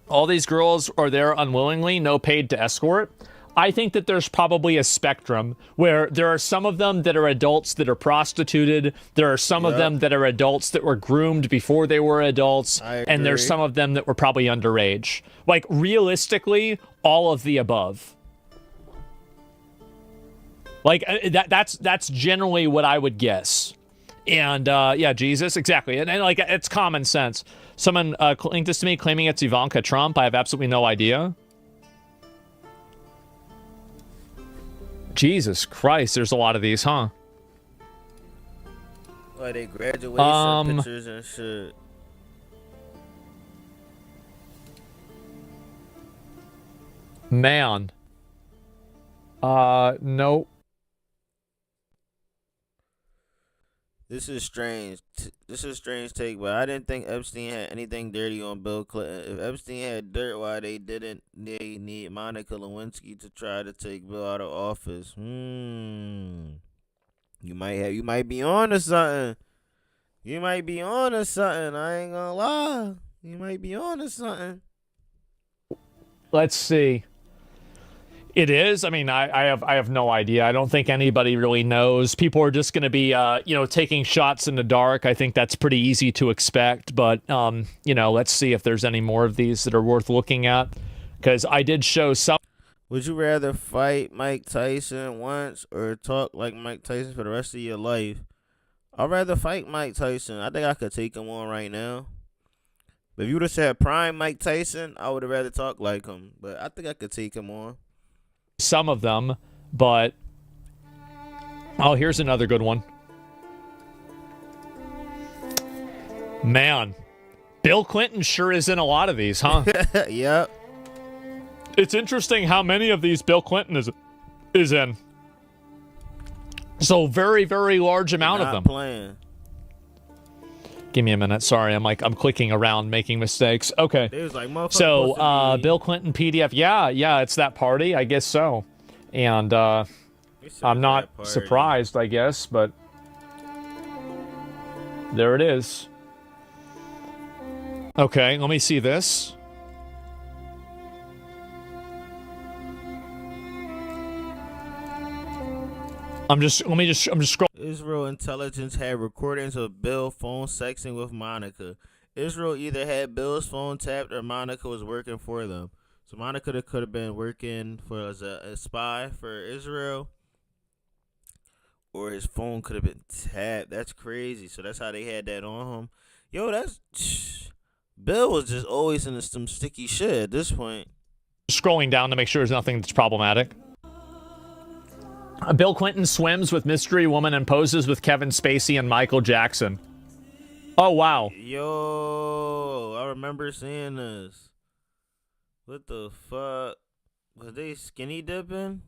S8: all these girls are there unwillingly, no paid to escort. I think that there's probably a spectrum where there are some of them that are adults that are prostituted. There are some of them that are adults that were groomed before they were adults. And there's some of them that were probably underage. Like, realistically, all of the above. Like, that's generally what I would guess. And, yeah, Jesus, exactly. And like, it's common sense. Someone linked this to me claiming it's Ivanka Trump. I have absolutely no idea. Jesus Christ, there's a lot of these, huh?
S4: Like, they graduation pictures and shit.
S8: Man. Nope.
S4: This is strange. This is a strange take, but I didn't think Epstein had anything dirty on Bill Clinton. If Epstein had dirt, why they didn't? They need Monica Lewinsky to try to take Bill out of office. You might be on to something. You might be on to something. I ain't gonna lie. You might be on to something.
S8: Let's see. It is. I mean, I have no idea. I don't think anybody really knows. People are just going to be, taking shots in the dark. I think that's pretty easy to expect. But, let's see if there's any more of these that are worth looking at. Because I did show some.
S4: Would you rather fight Mike Tyson once or talk like Mike Tyson for the rest of your life? I'd rather fight Mike Tyson. I think I could take him on right now. But if you would have said prime Mike Tyson, I would have rather talk like him. But I think I could take him on.
S8: Some of them, but oh, here's another good one. Man, Bill Clinton sure is in a lot of these, huh?
S4: Yep.
S8: It's interesting how many of these Bill Clinton is in. So very, very large amount of them.
S4: Playing.
S8: Give me a minute. Sorry, I'm clicking around, making mistakes. Okay.
S4: They was like, motherfucker.
S8: So, Bill Clinton PDF. Yeah, it's that party. I guess so. And I'm not surprised, I guess, but there it is. Okay, let me see this. I'm just scrolling.
S4: Israel intelligence had recordings of Bill phone sexting with Monica. Israel either had Bill's phone tapped or Monica was working for them. So Monica could have been working for as a spy for Israel, or his phone could have been tapped. That's crazy. So that's how they had that on him. Yo, Bill was just always in some sticky shit at this point.
S8: Scrolling down to make sure there's nothing that's problematic. Bill Clinton swims with mystery woman and poses with Kevin Spacey and Michael Jackson. Oh, wow.
S4: Yo, I remember seeing this. What the fuck? Was they skinny dipping?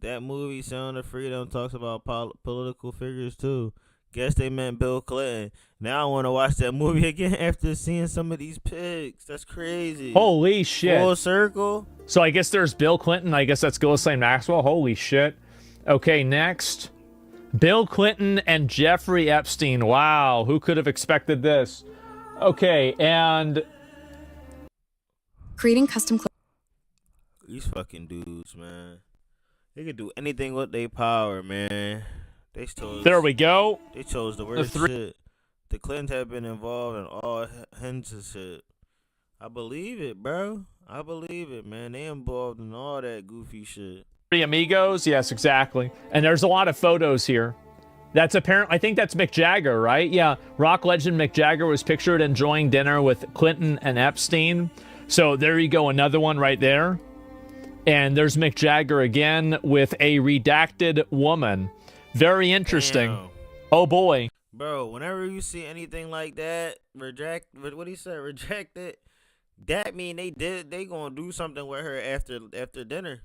S4: That movie, Sound of Freedom, talks about political figures too. Guess they meant Bill Clinton. Now I want to watch that movie again after seeing some of these pics. That's crazy.
S8: Holy shit.
S4: Full circle.
S8: So I guess there's Bill Clinton. I guess that's Ghislaine Maxwell. Holy shit. Okay, next. Bill Clinton and Jeffrey Epstein. Wow, who could have expected this? Okay, and...
S9: Creating custom...
S4: These fucking dudes, man. They could do anything with their power, man.
S8: There we go.
S4: They chose the worst shit. The Clintons have been involved in all kinds of shit. I believe it, bro. I believe it, man. They involved in all that goofy shit.
S8: Three amigos? Yes, exactly. And there's a lot of photos here. That's apparent. I think that's Mick Jagger, right? Yeah. Rock legend Mick Jagger was pictured enjoying dinner with Clinton and Epstein. So there you go. Another one right there. And there's Mick Jagger again with a redacted woman. Very interesting.
S4: Damn.
S8: Oh, boy.
S4: Bro, whenever you see anything like that, reject it, that mean they gonna do something with her after dinner.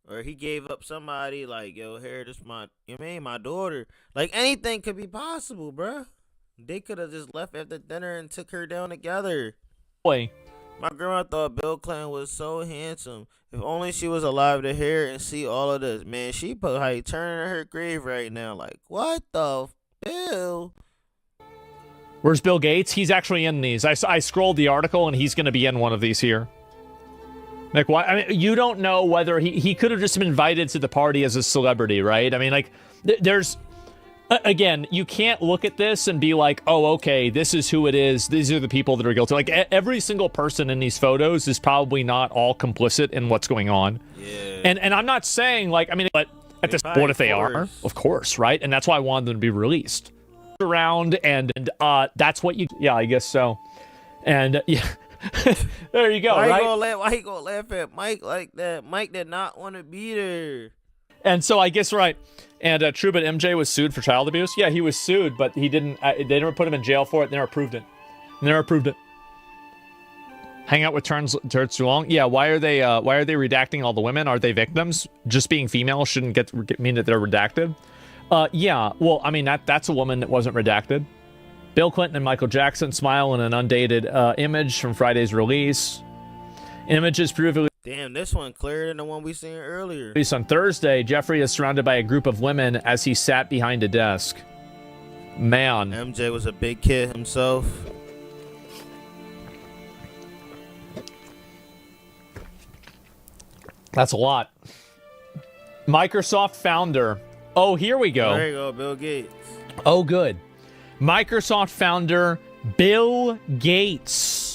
S4: Or he gave up somebody like, yo, here, this my daughter. Like, anything could be possible, bro. They could have just left after dinner and took her down together.
S8: Boy.
S4: My grandma thought Bill Clinton was so handsome. If only she was alive to hear and see all of this. Man, she probably turning in her grave right now. Like, what the Bill?
S8: Where's Bill Gates? He's actually in these. I scrolled the article, and he's going to be in one of these here. Like, why? I mean, you don't know whether he could have just been invited to the party as a celebrity, right? I mean, like, there's... Again, you can't look at this and be like, oh, okay, this is who it is. These are the people that are guilty. Like, every single person in these photos is probably not all complicit in what's going on.
S4: Yeah.
S8: And I'm not saying, like, I mean, but at this point, if they are, of course, right? And that's why I wanted them to be released. Around, and that's what you... Yeah, I guess so. And, yeah. There you go,
S4: why
S8: right?
S4: Why he gonna laugh at Mike like that? Mike did not want to be there.
S8: And so I guess, right. And true, but MJ was sued for child abuse. Yeah, he was sued, but he didn't. They never put him in jail for it. They never approved it. Hang out with turns too long. Yeah. Why are they redacting all the women? Are they victims? Just being female shouldn't mean that they're redacted. Yeah. Well, I mean that's a woman that wasn't redacted. Bill Clinton and Michael Jackson smile in an undated image from Friday's release. Images previously.
S4: Damn, this one clearer than the one we seen earlier.
S8: Released on Thursday, Jeffrey is surrounded by a group of women as he sat behind a desk. Man.
S4: MJ was a big kid himself.
S8: That's a lot. Microsoft founder. Oh, here we go.
S4: There you go, Bill Gates.
S8: Oh, good. Microsoft founder Bill Gates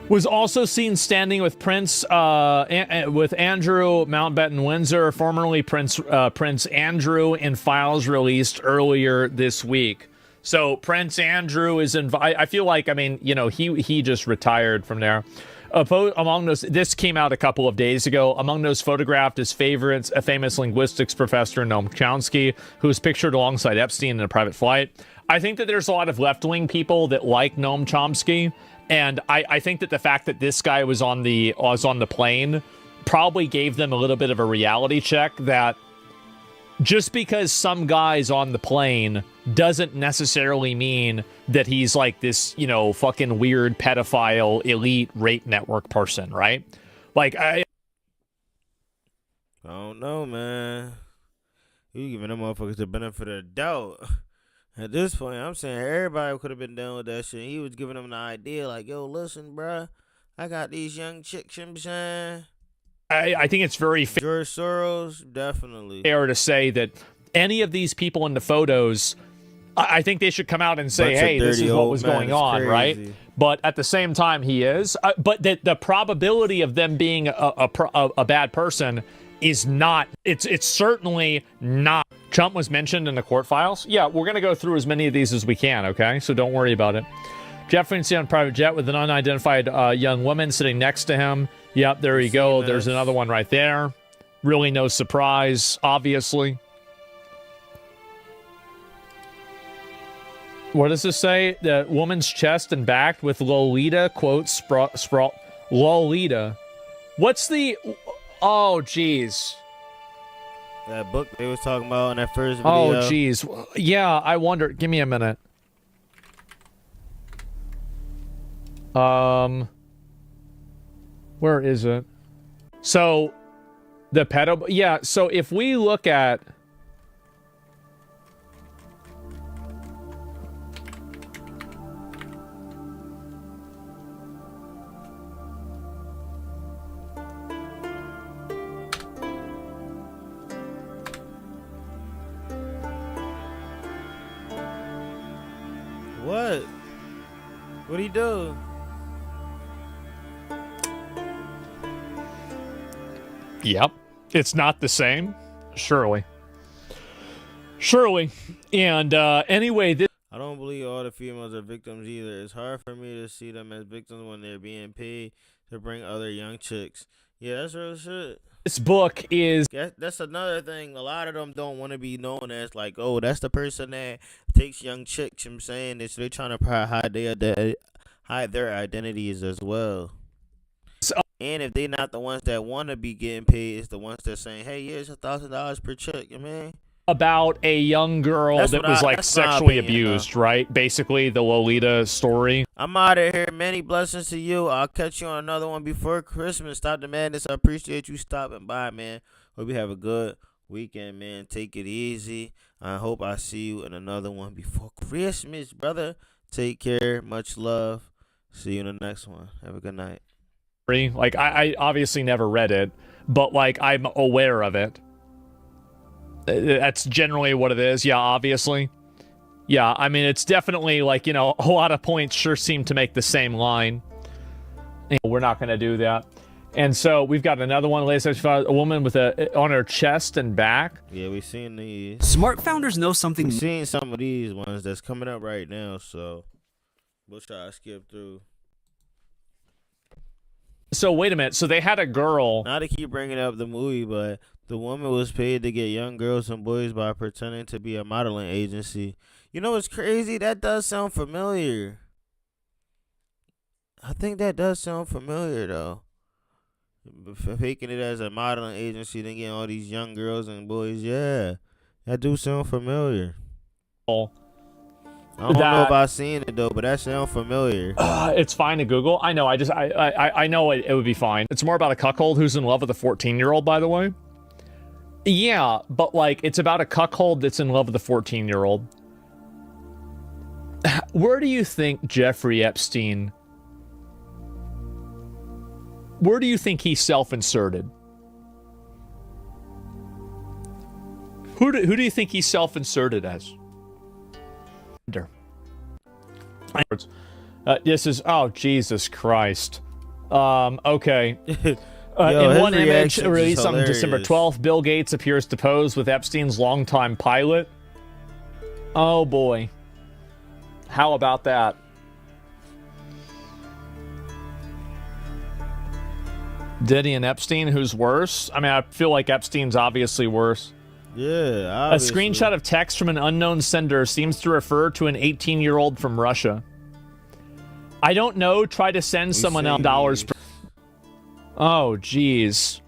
S8: was also seen standing with Prince, with Andrew Mountbatten Windsor, formerly Prince Andrew, in files released earlier this week. So Prince Andrew is I feel like, I mean, you know, he just retired from there. Among those, this came out a couple of days ago. Among those photographed is favorites, a famous linguistics professor, Noam Chomsky, who was pictured alongside Epstein in a private flight. I think that there's a lot of left-wing people that like Noam Chomsky. And I think that the fact that this guy was on the plane probably gave them a little bit of a reality check that just because some guy's on the plane doesn't necessarily mean that he's like this, you know, fucking weird pedophile elite rape network person, right? Like, I
S4: don't know, man. You giving them motherfuckers the benefit of the doubt. At this point, I'm saying everybody could have been done with that shit. He was giving them the idea, like, yo, listen, bruh, I got these young chicks, you know what I'm saying?
S8: I think it's very
S4: George Soros, definitely.
S8: fair to say that any of these people in the photos, I think they should come out and say, hey, this is what was going on, right? But at the same time, he is. But the probability of them being a bad person is not, it's certainly not. Trump was mentioned in the court files. Yeah, we're going to go through as many of these as we can, okay? So don't worry about it. Jeffrey on private jet with an unidentified young woman sitting next to him. Yep, there you go. There's another one right there. Really no surprise, obviously. What does this say? The woman's chest and back with Lolita, quote, sprawl. Lolita. What's the... Oh, jeez.
S4: That book they was talking about in that first video.
S8: Oh, jeez. Yeah, I wonder. Give me a minute. Where is it? So, the pedo... Yeah, so if we look at...
S4: What? What'd he do?
S8: Yep. It's not the same. Surely. Surely. And anyway, this...
S4: I don't believe all the females are victims either. It's hard for me to see them as victims when they're being paid to bring other young chicks. Yeah, that's real shit.
S8: This book is...
S4: That's another thing. A lot of them don't want to be known as like, oh, that's the person that takes young chicks. I'm saying this. They're trying to hide their identities as well. And if they're not the ones that want to be getting paid, it's the ones that saying, hey, here's $1,000 per check, man.
S8: About a young girl that was like sexually abused, right? Basically, the Lolita story.
S4: I'm out of here. Many blessings to you. I'll catch you on another one before Christmas. Stop the madness. I appreciate you stopping by, man. Hope you have a good weekend, man. Take it easy. I hope I see you in another one before Christmas, brother. Take care. Much love. See you in the next one. Have a good night.
S8: Like, I obviously never read it, but, like, I'm aware of it. That's generally what it is. Yeah, obviously. Yeah, I mean, it's definitely, like, you know, a lot of points sure seem to make the same line. We're not going to do that. And so we've got another one, a woman with on her chest and back.
S4: Yeah, we've seen these.
S9: Smart founders know something.
S4: We've seen some of these ones that's coming up right now, so we'll try to skip through.
S8: So wait a minute. So they had a girl.
S4: Not to keep bringing up the movie, but the woman was paid to get young girls and boys by pretending to be a modeling agency. You know what's crazy? That does sound familiar. I think that does sound familiar, though. Faking it as a modeling agency, then getting all these young girls and boys. Yeah, that do sound familiar. I don't know about seeing it, though, but that sounds familiar.
S8: It's fine to Google. I know. I know it would be fine. It's more about a cuckold who's in love with a 14-year-old, by the way. Yeah, but, like, it's about a cuckold that's in love with a 14-year-old. Where do you think Jeffrey Epstein... Where do you think he self-inserted? Who do you think he self-inserted as? This is... Oh, Jesus Christ. Okay. In one image released on December 12th, Bill Gates appears to pose with Epstein's longtime pilot. Oh, boy. How about that? Diddy and Epstein, who's worse? I mean, I feel like Epstein's obviously worse.
S4: Yeah, obviously.
S8: A screenshot of text from an unknown sender seems to refer to an 18-year-old from Russia. I don't know. Try to send someone else dollars. Oh, jeez.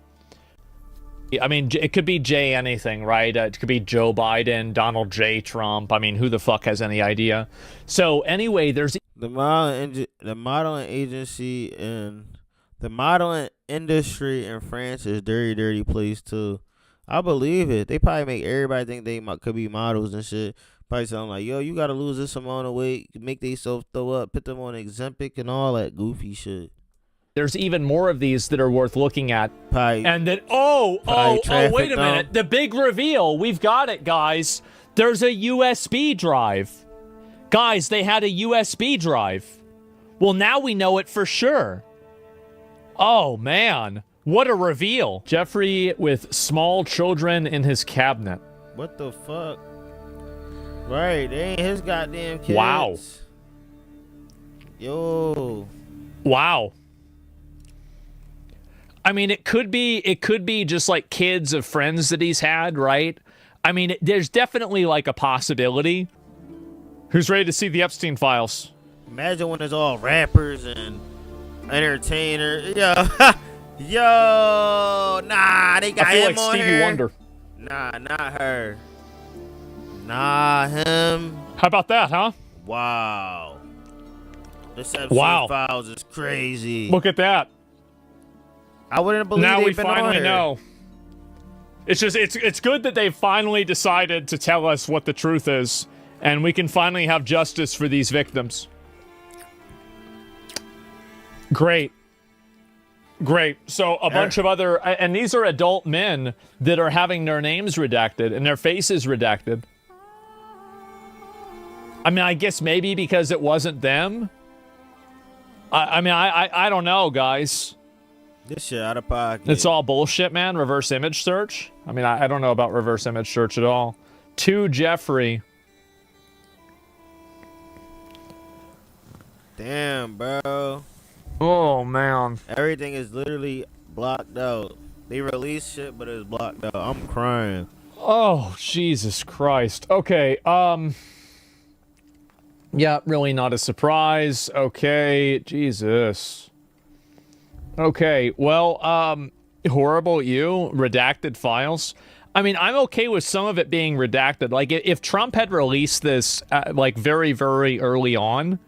S8: I mean, it could be J anything, right? It could be Joe Biden, Donald J. Trump. I mean, who the fuck has any idea? So anyway, there's
S4: the modeling agency and the modeling industry in France is dirty, dirty place too. I believe it. They probably make everybody think they could be models and shit. Probably something like, yo, you gotta lose this amount of weight, make themselves throw up, put them on Ozempic and all that goofy shit.
S8: There's even more of these that are worth looking at.
S4: Probably,
S8: and then, wait a minute. The big reveal. We've got it, guys. There's a USB drive. Guys, they had a USB drive. Well, now we know it for sure. Oh, man. What a reveal. Jeffrey with small children in his cabinet.
S4: What the fuck? Right, they ain't his goddamn kids.
S8: Wow.
S4: Yo.
S8: Wow. I mean, it could be just like kids of friends that he's had, right? I mean, there's definitely like a possibility. Who's ready to see the Epstein files?
S4: Imagine when it's all rappers and entertainers. Yo, nah, they got
S8: I feel
S4: him
S8: like
S4: on
S8: Stevie
S4: here.
S8: Wonder.
S4: Nah, not her. Nah, him.
S8: How about that, huh?
S4: Wow. This Epstein files is crazy.
S8: Look at that.
S4: I wouldn't believe
S8: now
S4: they've
S8: we
S4: been
S8: finally
S4: on
S8: know. It's just it's good that they've finally decided to tell us what the truth is, and we can finally have justice for these victims. Great. So a bunch of other, and these are adult men that are having their names redacted and their faces redacted. I mean, I guess maybe because it wasn't them. I don't know, guys.
S4: This shit out of pocket.
S8: It's all bullshit, man. Reverse image search. I mean, I don't know about reverse image search at all. To Jeffrey.
S4: Damn, bro.
S8: Oh, man.
S4: Everything is literally blocked out. They release shit, but it's blocked out. I'm crying.
S8: Oh, Jesus Christ. Okay, yeah, really not a surprise. Okay, Jesus. Okay, well, horrible you, redacted files. I mean, I'm okay with some of it being redacted. Like, if Trump had released this, like, very, very early on,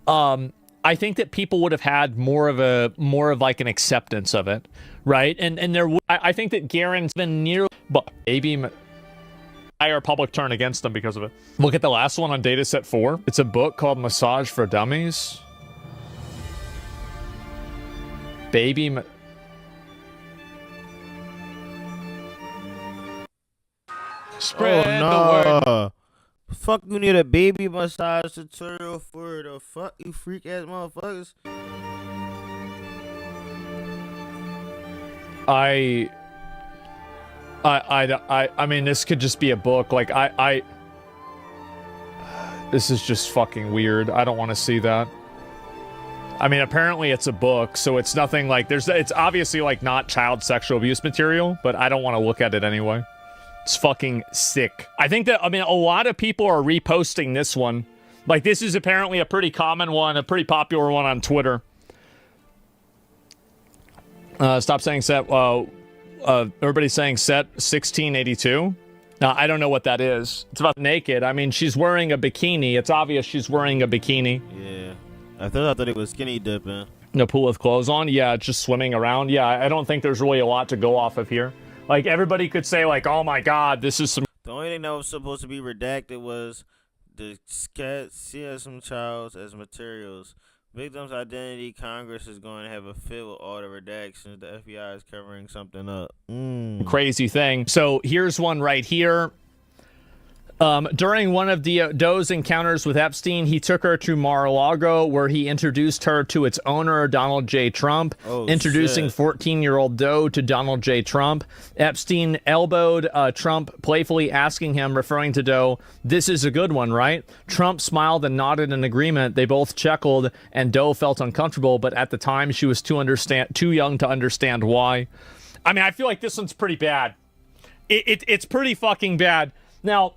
S8: I think that people would have had more of like an acceptance of it, right? And I think that Garen's been near, but maybe entire public turn against them because of it. Look at the last one on Dataset 4. It's a book called Massage for Dummies. Spread the word.
S4: Fuck, you need a baby massage tutorial for the fuck, you freak ass motherfuckers.
S8: I mean, this could just be a book. Like, this is just fucking weird. I don't want to see that. I mean, apparently it's a book, so it's nothing like, it's obviously like not child sexual abuse material, but I don't want to look at it anyway. It's fucking sick. I think that, I mean, a lot of people are reposting this one. Like, this is apparently a pretty common one, a pretty popular one on Twitter. Stop saying set. Everybody's saying set 1682. Now, I don't know what that is. It's about naked. I mean, she's wearing a bikini. It's obvious she's wearing a bikini.
S4: Yeah. I thought it was skinny dipping.
S8: No pool with clothes on? Yeah, just swimming around. Yeah, I don't think there's really a lot to go off of here. Like, everybody could say, like, oh my god, this is some...
S4: The only thing that was supposed to be redacted was the CSM child as materials. Victims' identity, Congress is going to have a fit with all the redactions. The FBI is covering something up.
S8: Crazy thing. So here's one right here. During one of Doe's encounters with Epstein, he took her to Mar-a-Lago, where he introduced her to its owner, Donald J. Trump, introducing 14-year-old Doe to Donald J. Trump. Epstein elbowed Trump, playfully asking him, referring to Doe, "This is a good one, right?" Trump smiled and nodded in agreement. They both chuckled, and Doe felt uncomfortable, but at the time, she was too young to understand why. I mean, I feel like this one's pretty bad. It's pretty fucking bad. Now,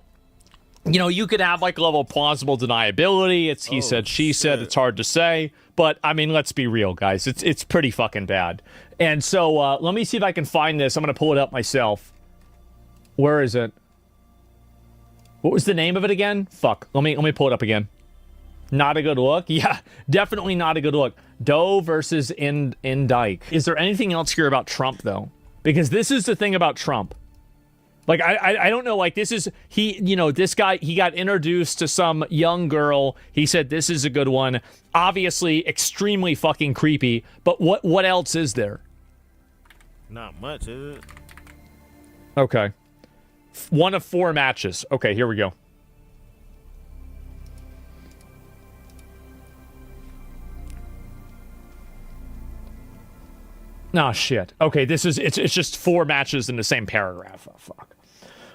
S8: you know, you could have like a level of plausible deniability. It's he said, she said. It's hard to say, but I mean, let's be real, guys. It's pretty fucking bad. And so let me see if I can find this. I'm gonna pull it up myself. Where is it? What was the name of it again? Fuck. Let me pull it up again. Not a good look. Yeah, definitely not a good look. Doe versus Dyke. Is there anything else here about Trump though? Because this is the thing about Trump. Like, I don't know, like, this is, this guy, he got introduced to some young girl. He said, this is a good one. Obviously, extremely fucking creepy. But what else is there?
S4: Not much, is it?
S8: Okay. 1 of 4 matches. Okay, here we go. Oh, shit. Okay, it's just 4 matches in the same paragraph. Oh, fuck.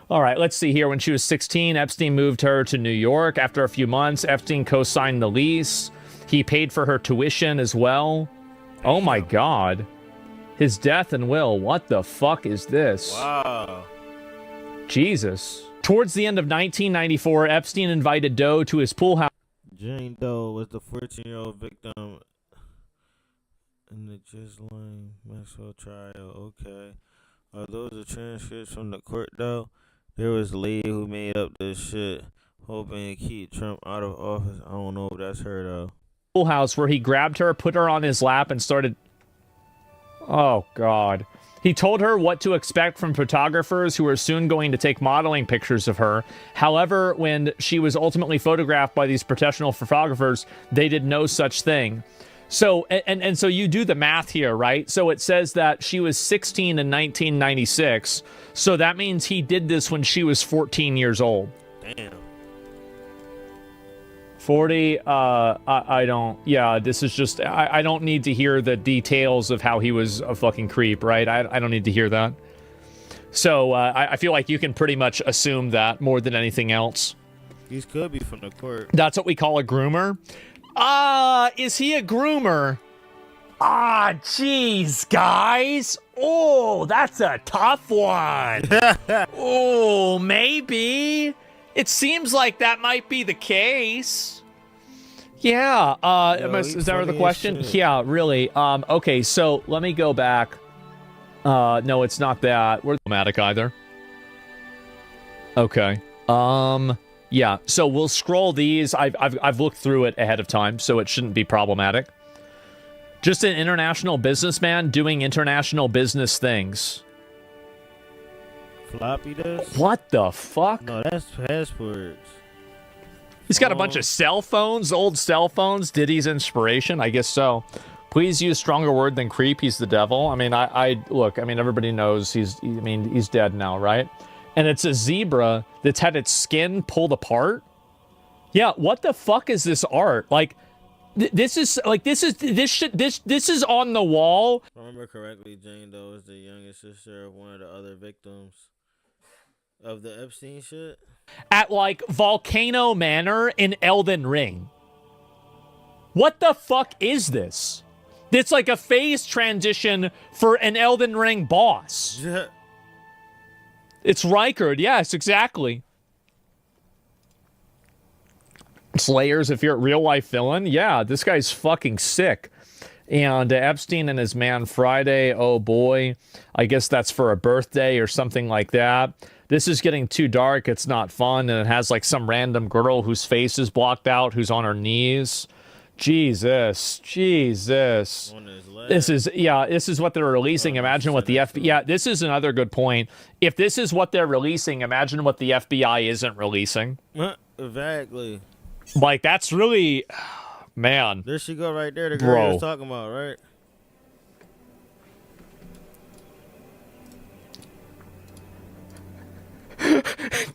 S8: All right, let's see here. When she was 16, Epstein moved her to New York. After a few months, Epstein co-signed the lease. He paid for her tuition as well. Oh, my God. His death and will. What the fuck is this?
S4: Wow.
S8: Jesus. Towards the end of 1994, Epstein invited Doe to his pool house.
S4: Jane Doe was the 14-year-old victim in the Ghislaine Maxwell trial. Okay. Are those the transcripts from the court, though? There was a lady who made up this shit, hoping to keep Trump out of office. I don't know if that's her, though.
S8: Pool house where he grabbed her, put her on his lap, and started... Oh, God. He told her what to expect from photographers who were soon going to take modeling pictures of her. However, when she was ultimately photographed by these professional photographers, they did no such thing. So, and so you do the math here, right? So it says that she was 16 in 1996. So that means he did this when she was 14 years old.
S4: Damn.
S8: 40, I don't, yeah, this is just, I don't need to hear the details of how he was a fucking creep, right? I don't need to hear that. So, I feel like you can pretty much assume that more than anything else.
S4: These could be from the court.
S8: That's what we call a groomer. Is he a groomer? Jeez, guys. Oh, that's a tough one. Oh, maybe. It seems like that might be the case. Yeah. Is that the question? Yeah, really. Okay, so let me go back. No, it's not that. We're problematic either. Okay. Yeah, so we'll scroll these. I've looked through it ahead of time, so it shouldn't be problematic. Just an international businessman doing international business things.
S4: Floppy disk?
S8: What the fuck?
S4: No, that's passports.
S8: He's got a bunch of cell phones, old cell phones. Diddy's inspiration? I guess so. Please use stronger word than creep. He's the devil. I mean, look, I mean, everybody knows he's dead now, right? And it's a zebra that's had its skin pulled apart. Yeah, what the fuck is this art? Like, this is on the wall.
S4: If I remember correctly, Jane Doe is the youngest sister of one of the other victims of the Epstein shit.
S8: At like Volcano Manor in Elden Ring. What the fuck is this? It's like a phase transition for an Elden Ring boss. It's Rykard, yes, exactly. Slayers, if you're a real-life villain, yeah, this guy's fucking sick. And Epstein and his man Friday, oh boy, I guess that's for a birthday or something like that. This is getting too dark, it's not fun, and it has like some random girl whose face is blocked out, who's on her knees. Jesus. This is what they're releasing. Imagine what the FBI... Yeah, this is another good point. If this is what they're releasing, imagine what the FBI isn't releasing.
S4: Exactly.
S8: Like, that's really... Man.
S4: There she go right there, the girl you was talking about, right?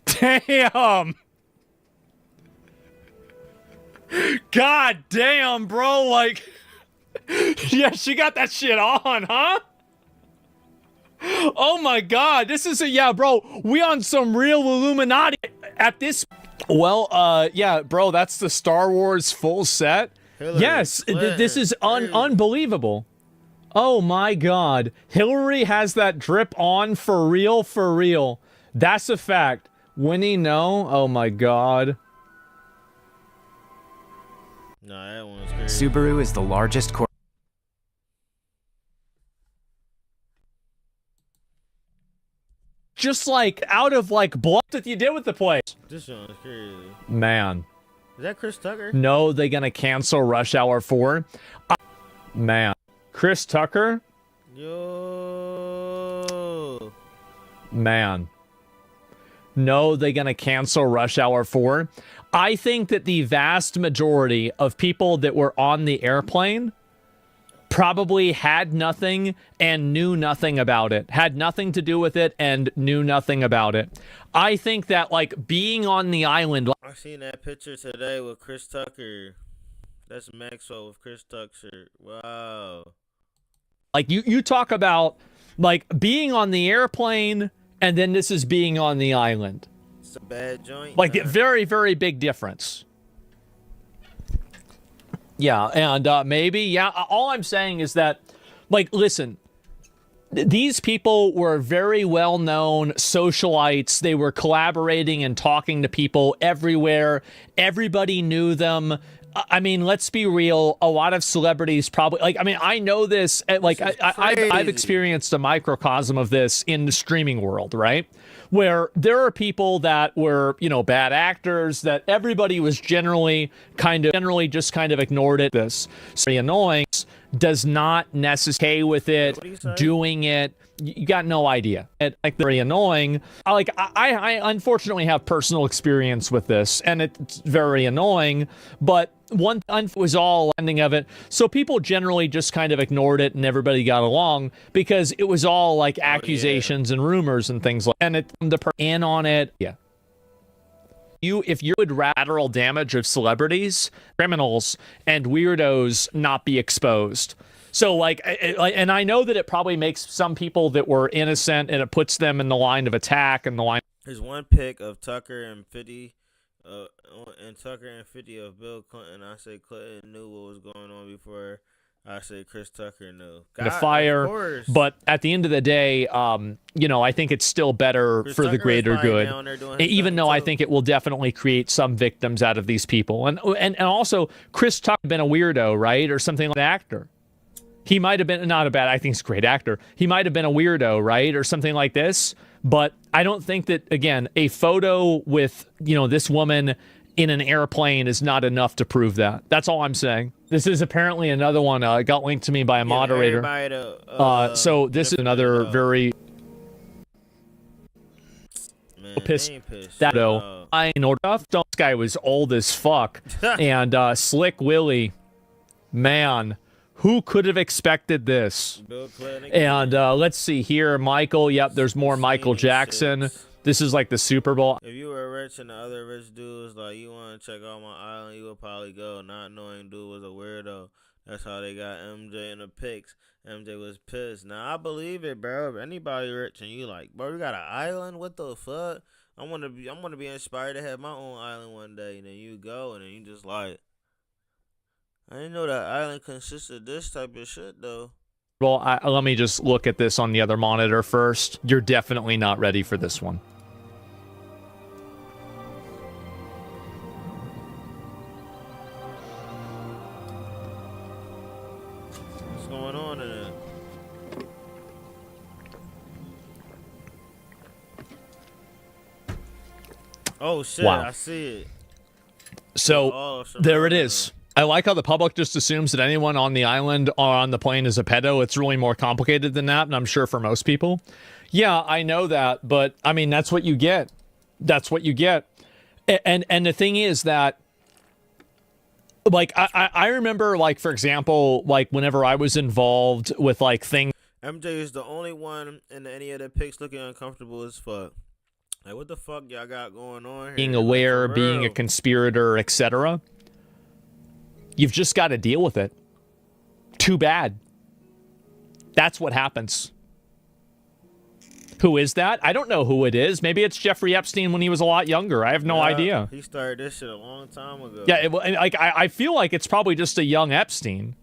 S8: Damn! God damn, bro, like... Yeah, she got that shit on, huh? Oh my God, this is yeah, bro, we on some real Illuminati at this... Well, yeah, bro, that's the Star Wars full set. Yes, this is unbelievable. Oh my God, Hillary has that drip on for real, for real. That's a fact. Winnie, no. Oh my god.
S4: Nah, that one's crazy.
S9: Subaru is the largest
S8: Just like out of like blood that you did with the place.
S4: This one's crazy.
S8: Man.
S4: Is that Chris Tucker?
S8: No, they gonna cancel Rush Hour 4? Man. Chris Tucker?
S4: Yo.
S8: Man. No, they gonna cancel Rush Hour 4? I think that the vast majority of people that were on the airplane probably had nothing and knew nothing about it. Had nothing to do with it and knew nothing about it. I think that, like, being on the island...
S4: I seen that picture today with Chris Tucker. That's Maxwell with Chris Tucker. Wow.
S8: Like, you talk about, like, being on the airplane, and then this is being on the island.
S4: It's a bad joint.
S8: Like, a very, very big difference. Yeah, and maybe, yeah, all I'm saying is that, like, listen, these people were very well-known socialites. They were collaborating and talking to people everywhere. Everybody knew them. I mean, let's be real. A lot of celebrities probably, like, I mean, I know this, like, I've experienced a microcosm of this in the streaming world, right? Where there are people that were, you know, bad actors that everybody was generally just kind of ignored it. This very annoying, does not necessarily with it, doing it. You got no idea. Like, very annoying. Like, I unfortunately have personal experience with this, and it's very annoying, but one was all ending of it. So people generally just kind of ignored it and everybody got along because it was all like accusations and rumors and things like, and the in on it. Yeah. If you would lateral damage of celebrities, criminals, and weirdos not be exposed. So, like, and I know that it probably makes some people that were innocent, and it puts them in the line of attack and the line.
S4: There's one pic of Tucker and 50, of Bill Clinton. I say Clinton knew what was going on before I say Chris Tucker knew.
S8: The fire, but at the end of the day, you know, I think it's still better
S4: Chris
S8: for
S4: Tucker
S8: the greater good. Even though I
S4: too.
S8: think it will definitely create some victims out of these people, and also Chris Tucker been a weirdo, right, or something like an actor. He might have been not a bad. I think he's a great actor. He might have been a weirdo, right, or something like this. But I don't think that, again, a photo with, you know, this woman in an airplane is not enough to prove that. That's all I'm saying. This is apparently another one. Got linked to me by a moderator. So this is another very pissed. That I know this guy was old as fuck, and Slick Willie, man. Who could have expected this? And let's see here. Michael. Yep, there's more Michael Jackson. This is like the Super Bowl.
S4: If you were rich and the other rich dudes like, you want to check out my island, you would probably go, not knowing dude was a weirdo. That's how they got MJ in the pics. MJ was pissed. Now, I believe it, bro. If anybody rich and you like, bro, you got an island? What the fuck? I'm gonna be inspired to have my own island one day. And then you go, and then you just like, I didn't know that island consists of this type of shit, though.
S8: Well, let me just look at this on the other monitor first. You're definitely not ready for this one.
S4: What's going on in it? Oh, shit,
S8: wow.
S4: I see it.
S8: So, there it is. I like how the public just assumes that anyone on the island or on the plane is a pedo. It's really more complicated than that, and I'm sure for most people. Yeah, I know that, but, I mean, that's what you get. That's what you get. And the thing is that, like, I remember, like, for example, like, whenever I was involved with, like, things...
S4: MJ is the only one in any of the pics looking uncomfortable as fuck. Like, what the fuck y'all got going on here?
S8: Being aware, being a conspirator, etc., you've just got to deal with it. Too bad. That's what happens. Who is that? I don't know who it is. Maybe it's Jeffrey Epstein when he was a lot younger. I have no idea.
S4: He started this shit a long time ago.
S8: Yeah, I feel like it's probably just a young Epstein.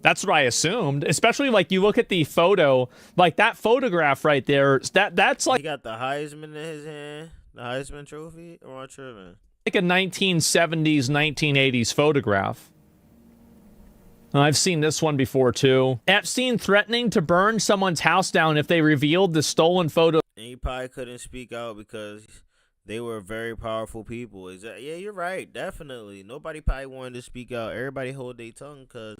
S8: That's what I assumed. Especially, like, you look at the photo, like, that photograph right there, that's like...
S4: He got the Heisman in his hand. The Heisman Trophy? Or am I tripping?
S8: Like a 1970s, 1980s photograph. I've seen this one before, too. Epstein threatening to burn someone's house down if they revealed the stolen photo.
S4: And he probably couldn't speak out because they were very powerful people. Yeah, you're right. Definitely. Nobody probably wanted to speak out. Everybody hold their tongue because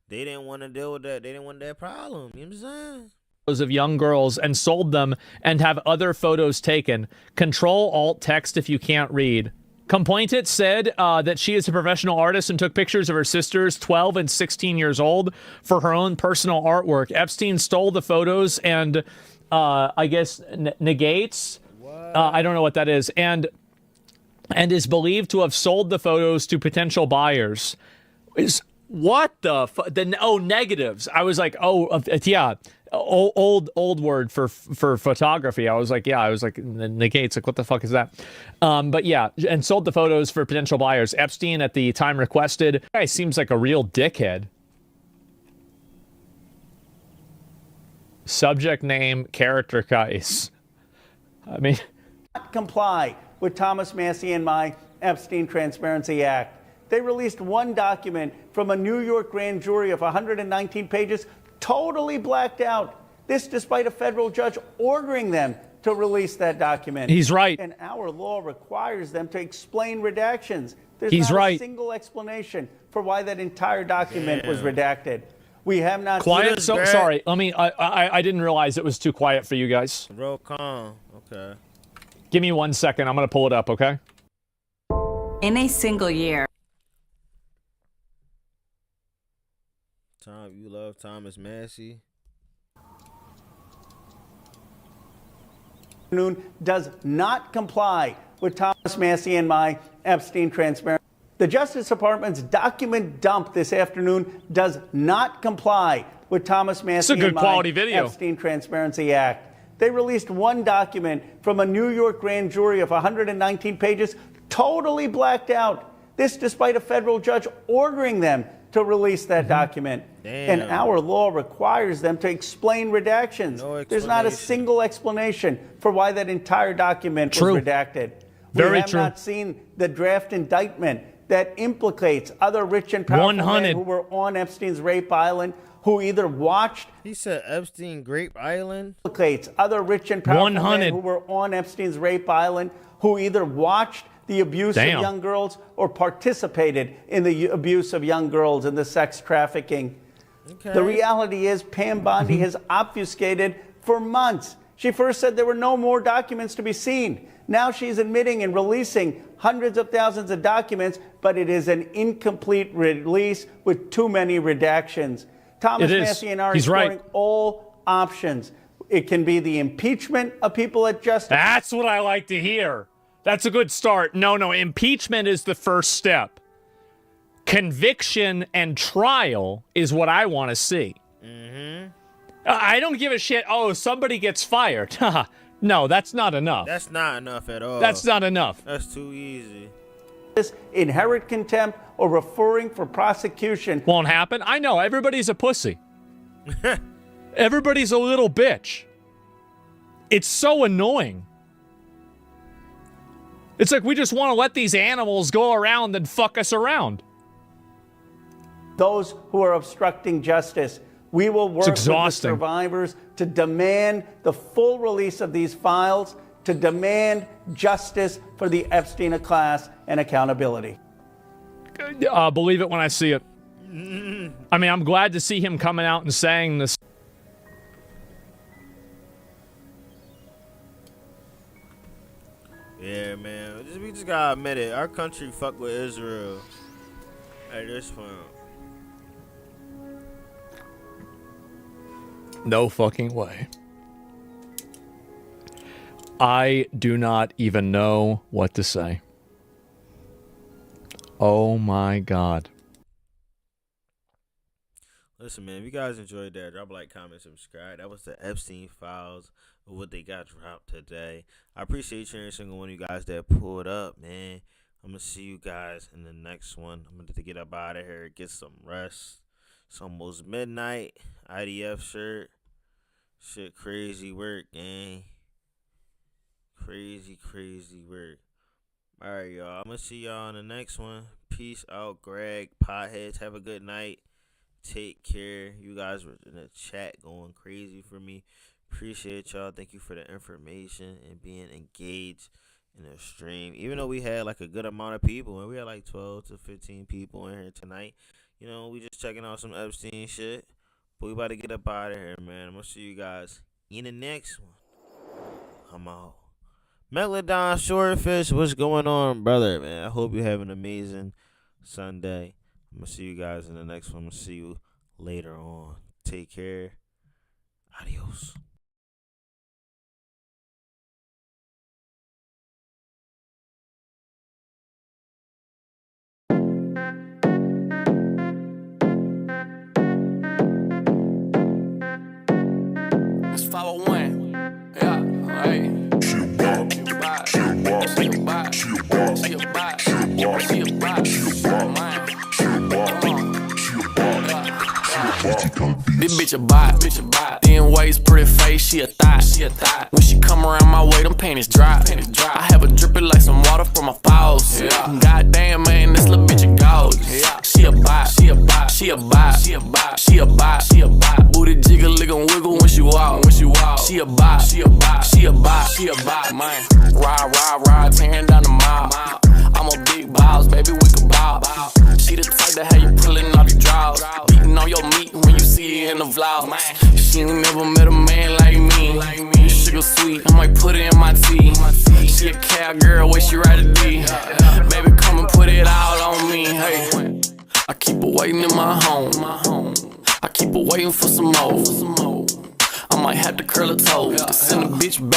S4: they didn't want to deal with that. They didn't want that problem. You know what I'm saying?
S8: Of young girls and sold them and have other photos taken. Control-Alt-Text if you can't read. Complainant said that she is a professional artist and took pictures of her sisters, 12 and 16 years old, for her own personal artwork. Epstein stole the photos and, I guess, negates. I don't know what that is. And is believed to have sold the photos to potential buyers. What the negatives. I was like, yeah. Old word for photography. I was like, negates. Like, what the fuck is that? But yeah, and sold the photos for potential buyers. Epstein at the time requested. Guy seems like a real dickhead. Subject name, character case. I mean,
S9: comply with Thomas Massie and my Epstein Transparency Act. They released one document from a New York grand jury of 119 pages, totally blacked out. This despite a federal judge ordering them to release that document.
S8: He's right.
S9: And our law requires them to explain redactions. There's
S8: He's
S9: not
S8: right.
S9: a single explanation for why that entire document was redacted. We have not
S8: quiet.
S9: seen
S8: So sorry. I didn't realize it was too quiet for you guys.
S4: Real calm. Okay.
S8: Give me 1 second. I'm gonna pull it up. Okay.
S7: In a single year.
S4: Tom, you love Thomas Massie.
S9: Does not comply with Thomas Massie and my Epstein Transparency. The Justice Department's document dump this afternoon does not comply with Thomas Massie and my Epstein Transparency Act. They released one document from a New York grand jury of 119 pages, totally blacked out. This despite a federal judge ordering them to release that document.
S4: Damn.
S9: And our law requires them to explain redactions. There's not a single explanation for why that entire document was redacted. We have not seen the draft indictment that implicates other rich and powerful men who were on Epstein's rape island, who either watched.
S4: He said Epstein Grape Island.
S9: Implicates other rich and powerful men who were on Epstein's rape island, who either watched the abuse of young girls or participated in the abuse of young girls and the sex trafficking. Okay. The reality is Pam Bondi has obfuscated for months. She first said there were no more documents to be seen. Now she's admitting and releasing hundreds of thousands of documents, but it is an incomplete release with too many redactions. Thomas Massie and I are exploring all options. It can be the impeachment of people at justice.
S8: That's what I like to hear. That's a good start. No, impeachment is the first step. Conviction and trial is what I want to see. I don't give a shit. Oh, somebody gets fired. No, that's not enough.
S4: That's not enough at all.
S8: That's not enough.
S4: That's too easy.
S9: Inherent contempt or referring for prosecution.
S8: Won't happen. I know. Everybody's a pussy. Everybody's a little bitch. It's so annoying. It's like we just want to let these animals go around and fuck us around.
S9: Those who are obstructing justice. We will work with the survivors to demand the full release of these files, to demand justice for the Epstein class and accountability.
S8: Believe it when I see it. I mean, I'm glad to see him coming out and saying this.
S4: Yeah, man. We just gotta admit it. Our country fuck with Israel at this point.
S8: No fucking way. I do not even know what to say. Oh my God.
S4: Listen, man, if you guys enjoyed that, drop a like, comment, subscribe. That was the Epstein files of what they got dropped today. I appreciate you, every single one of you guys that pulled up, man. I'm going to see you guys in the next one. I'm going to get up out of here, get some rest. It's almost midnight. IDF shirt. Shit, crazy work, gang. Crazy work. All right, y'all. I'm gonna see y'all on the next one. Peace out, Greg. Potheads, have a good night. Take care. You guys were in the chat going crazy for me. Appreciate y'all. Thank you for the information and being engaged in the stream. Even though we had like a good amount of people, and we had like 12 to 15 people in here tonight. You know, we just checking out some Epstein shit. But we about to get up out of here, man. I'm gonna see you guys in the next one. I'm out. Megalodon Swordfish, what's going on, brother, man? I hope you have an amazing Sunday. I'm gonna see you guys in the next one. I'm gonna see you later on. Take care. Adios.
S1: It's 501. Yeah, hey. This bitch a bot, thin waist, pretty face, she a thot. When she come around my way, them panties dry. I have her dripping like some water from a faucet. Goddamn, man, this little bitch a ghost. She a bot, she a bot, she a bot, she a bot, she a bot, she a bot. Booty jiggle, lick and wiggle when she walk. She a bot, she a bot, she a bot, she a bot, man. Ride, tearing down the mile. I'm a big boss, baby, we can bow. She the type that have you pulling all the draws, beating on your meat when you see it in the vlog. She ain't never met a man like me. Sugar sweet, I might put it in my tea. She a cowgirl, where she ride a D. Baby, come and put it out on me. Hey, I keep her waiting in my home. I keep her waiting for some more. I might have to curl her toes to send a bitch back.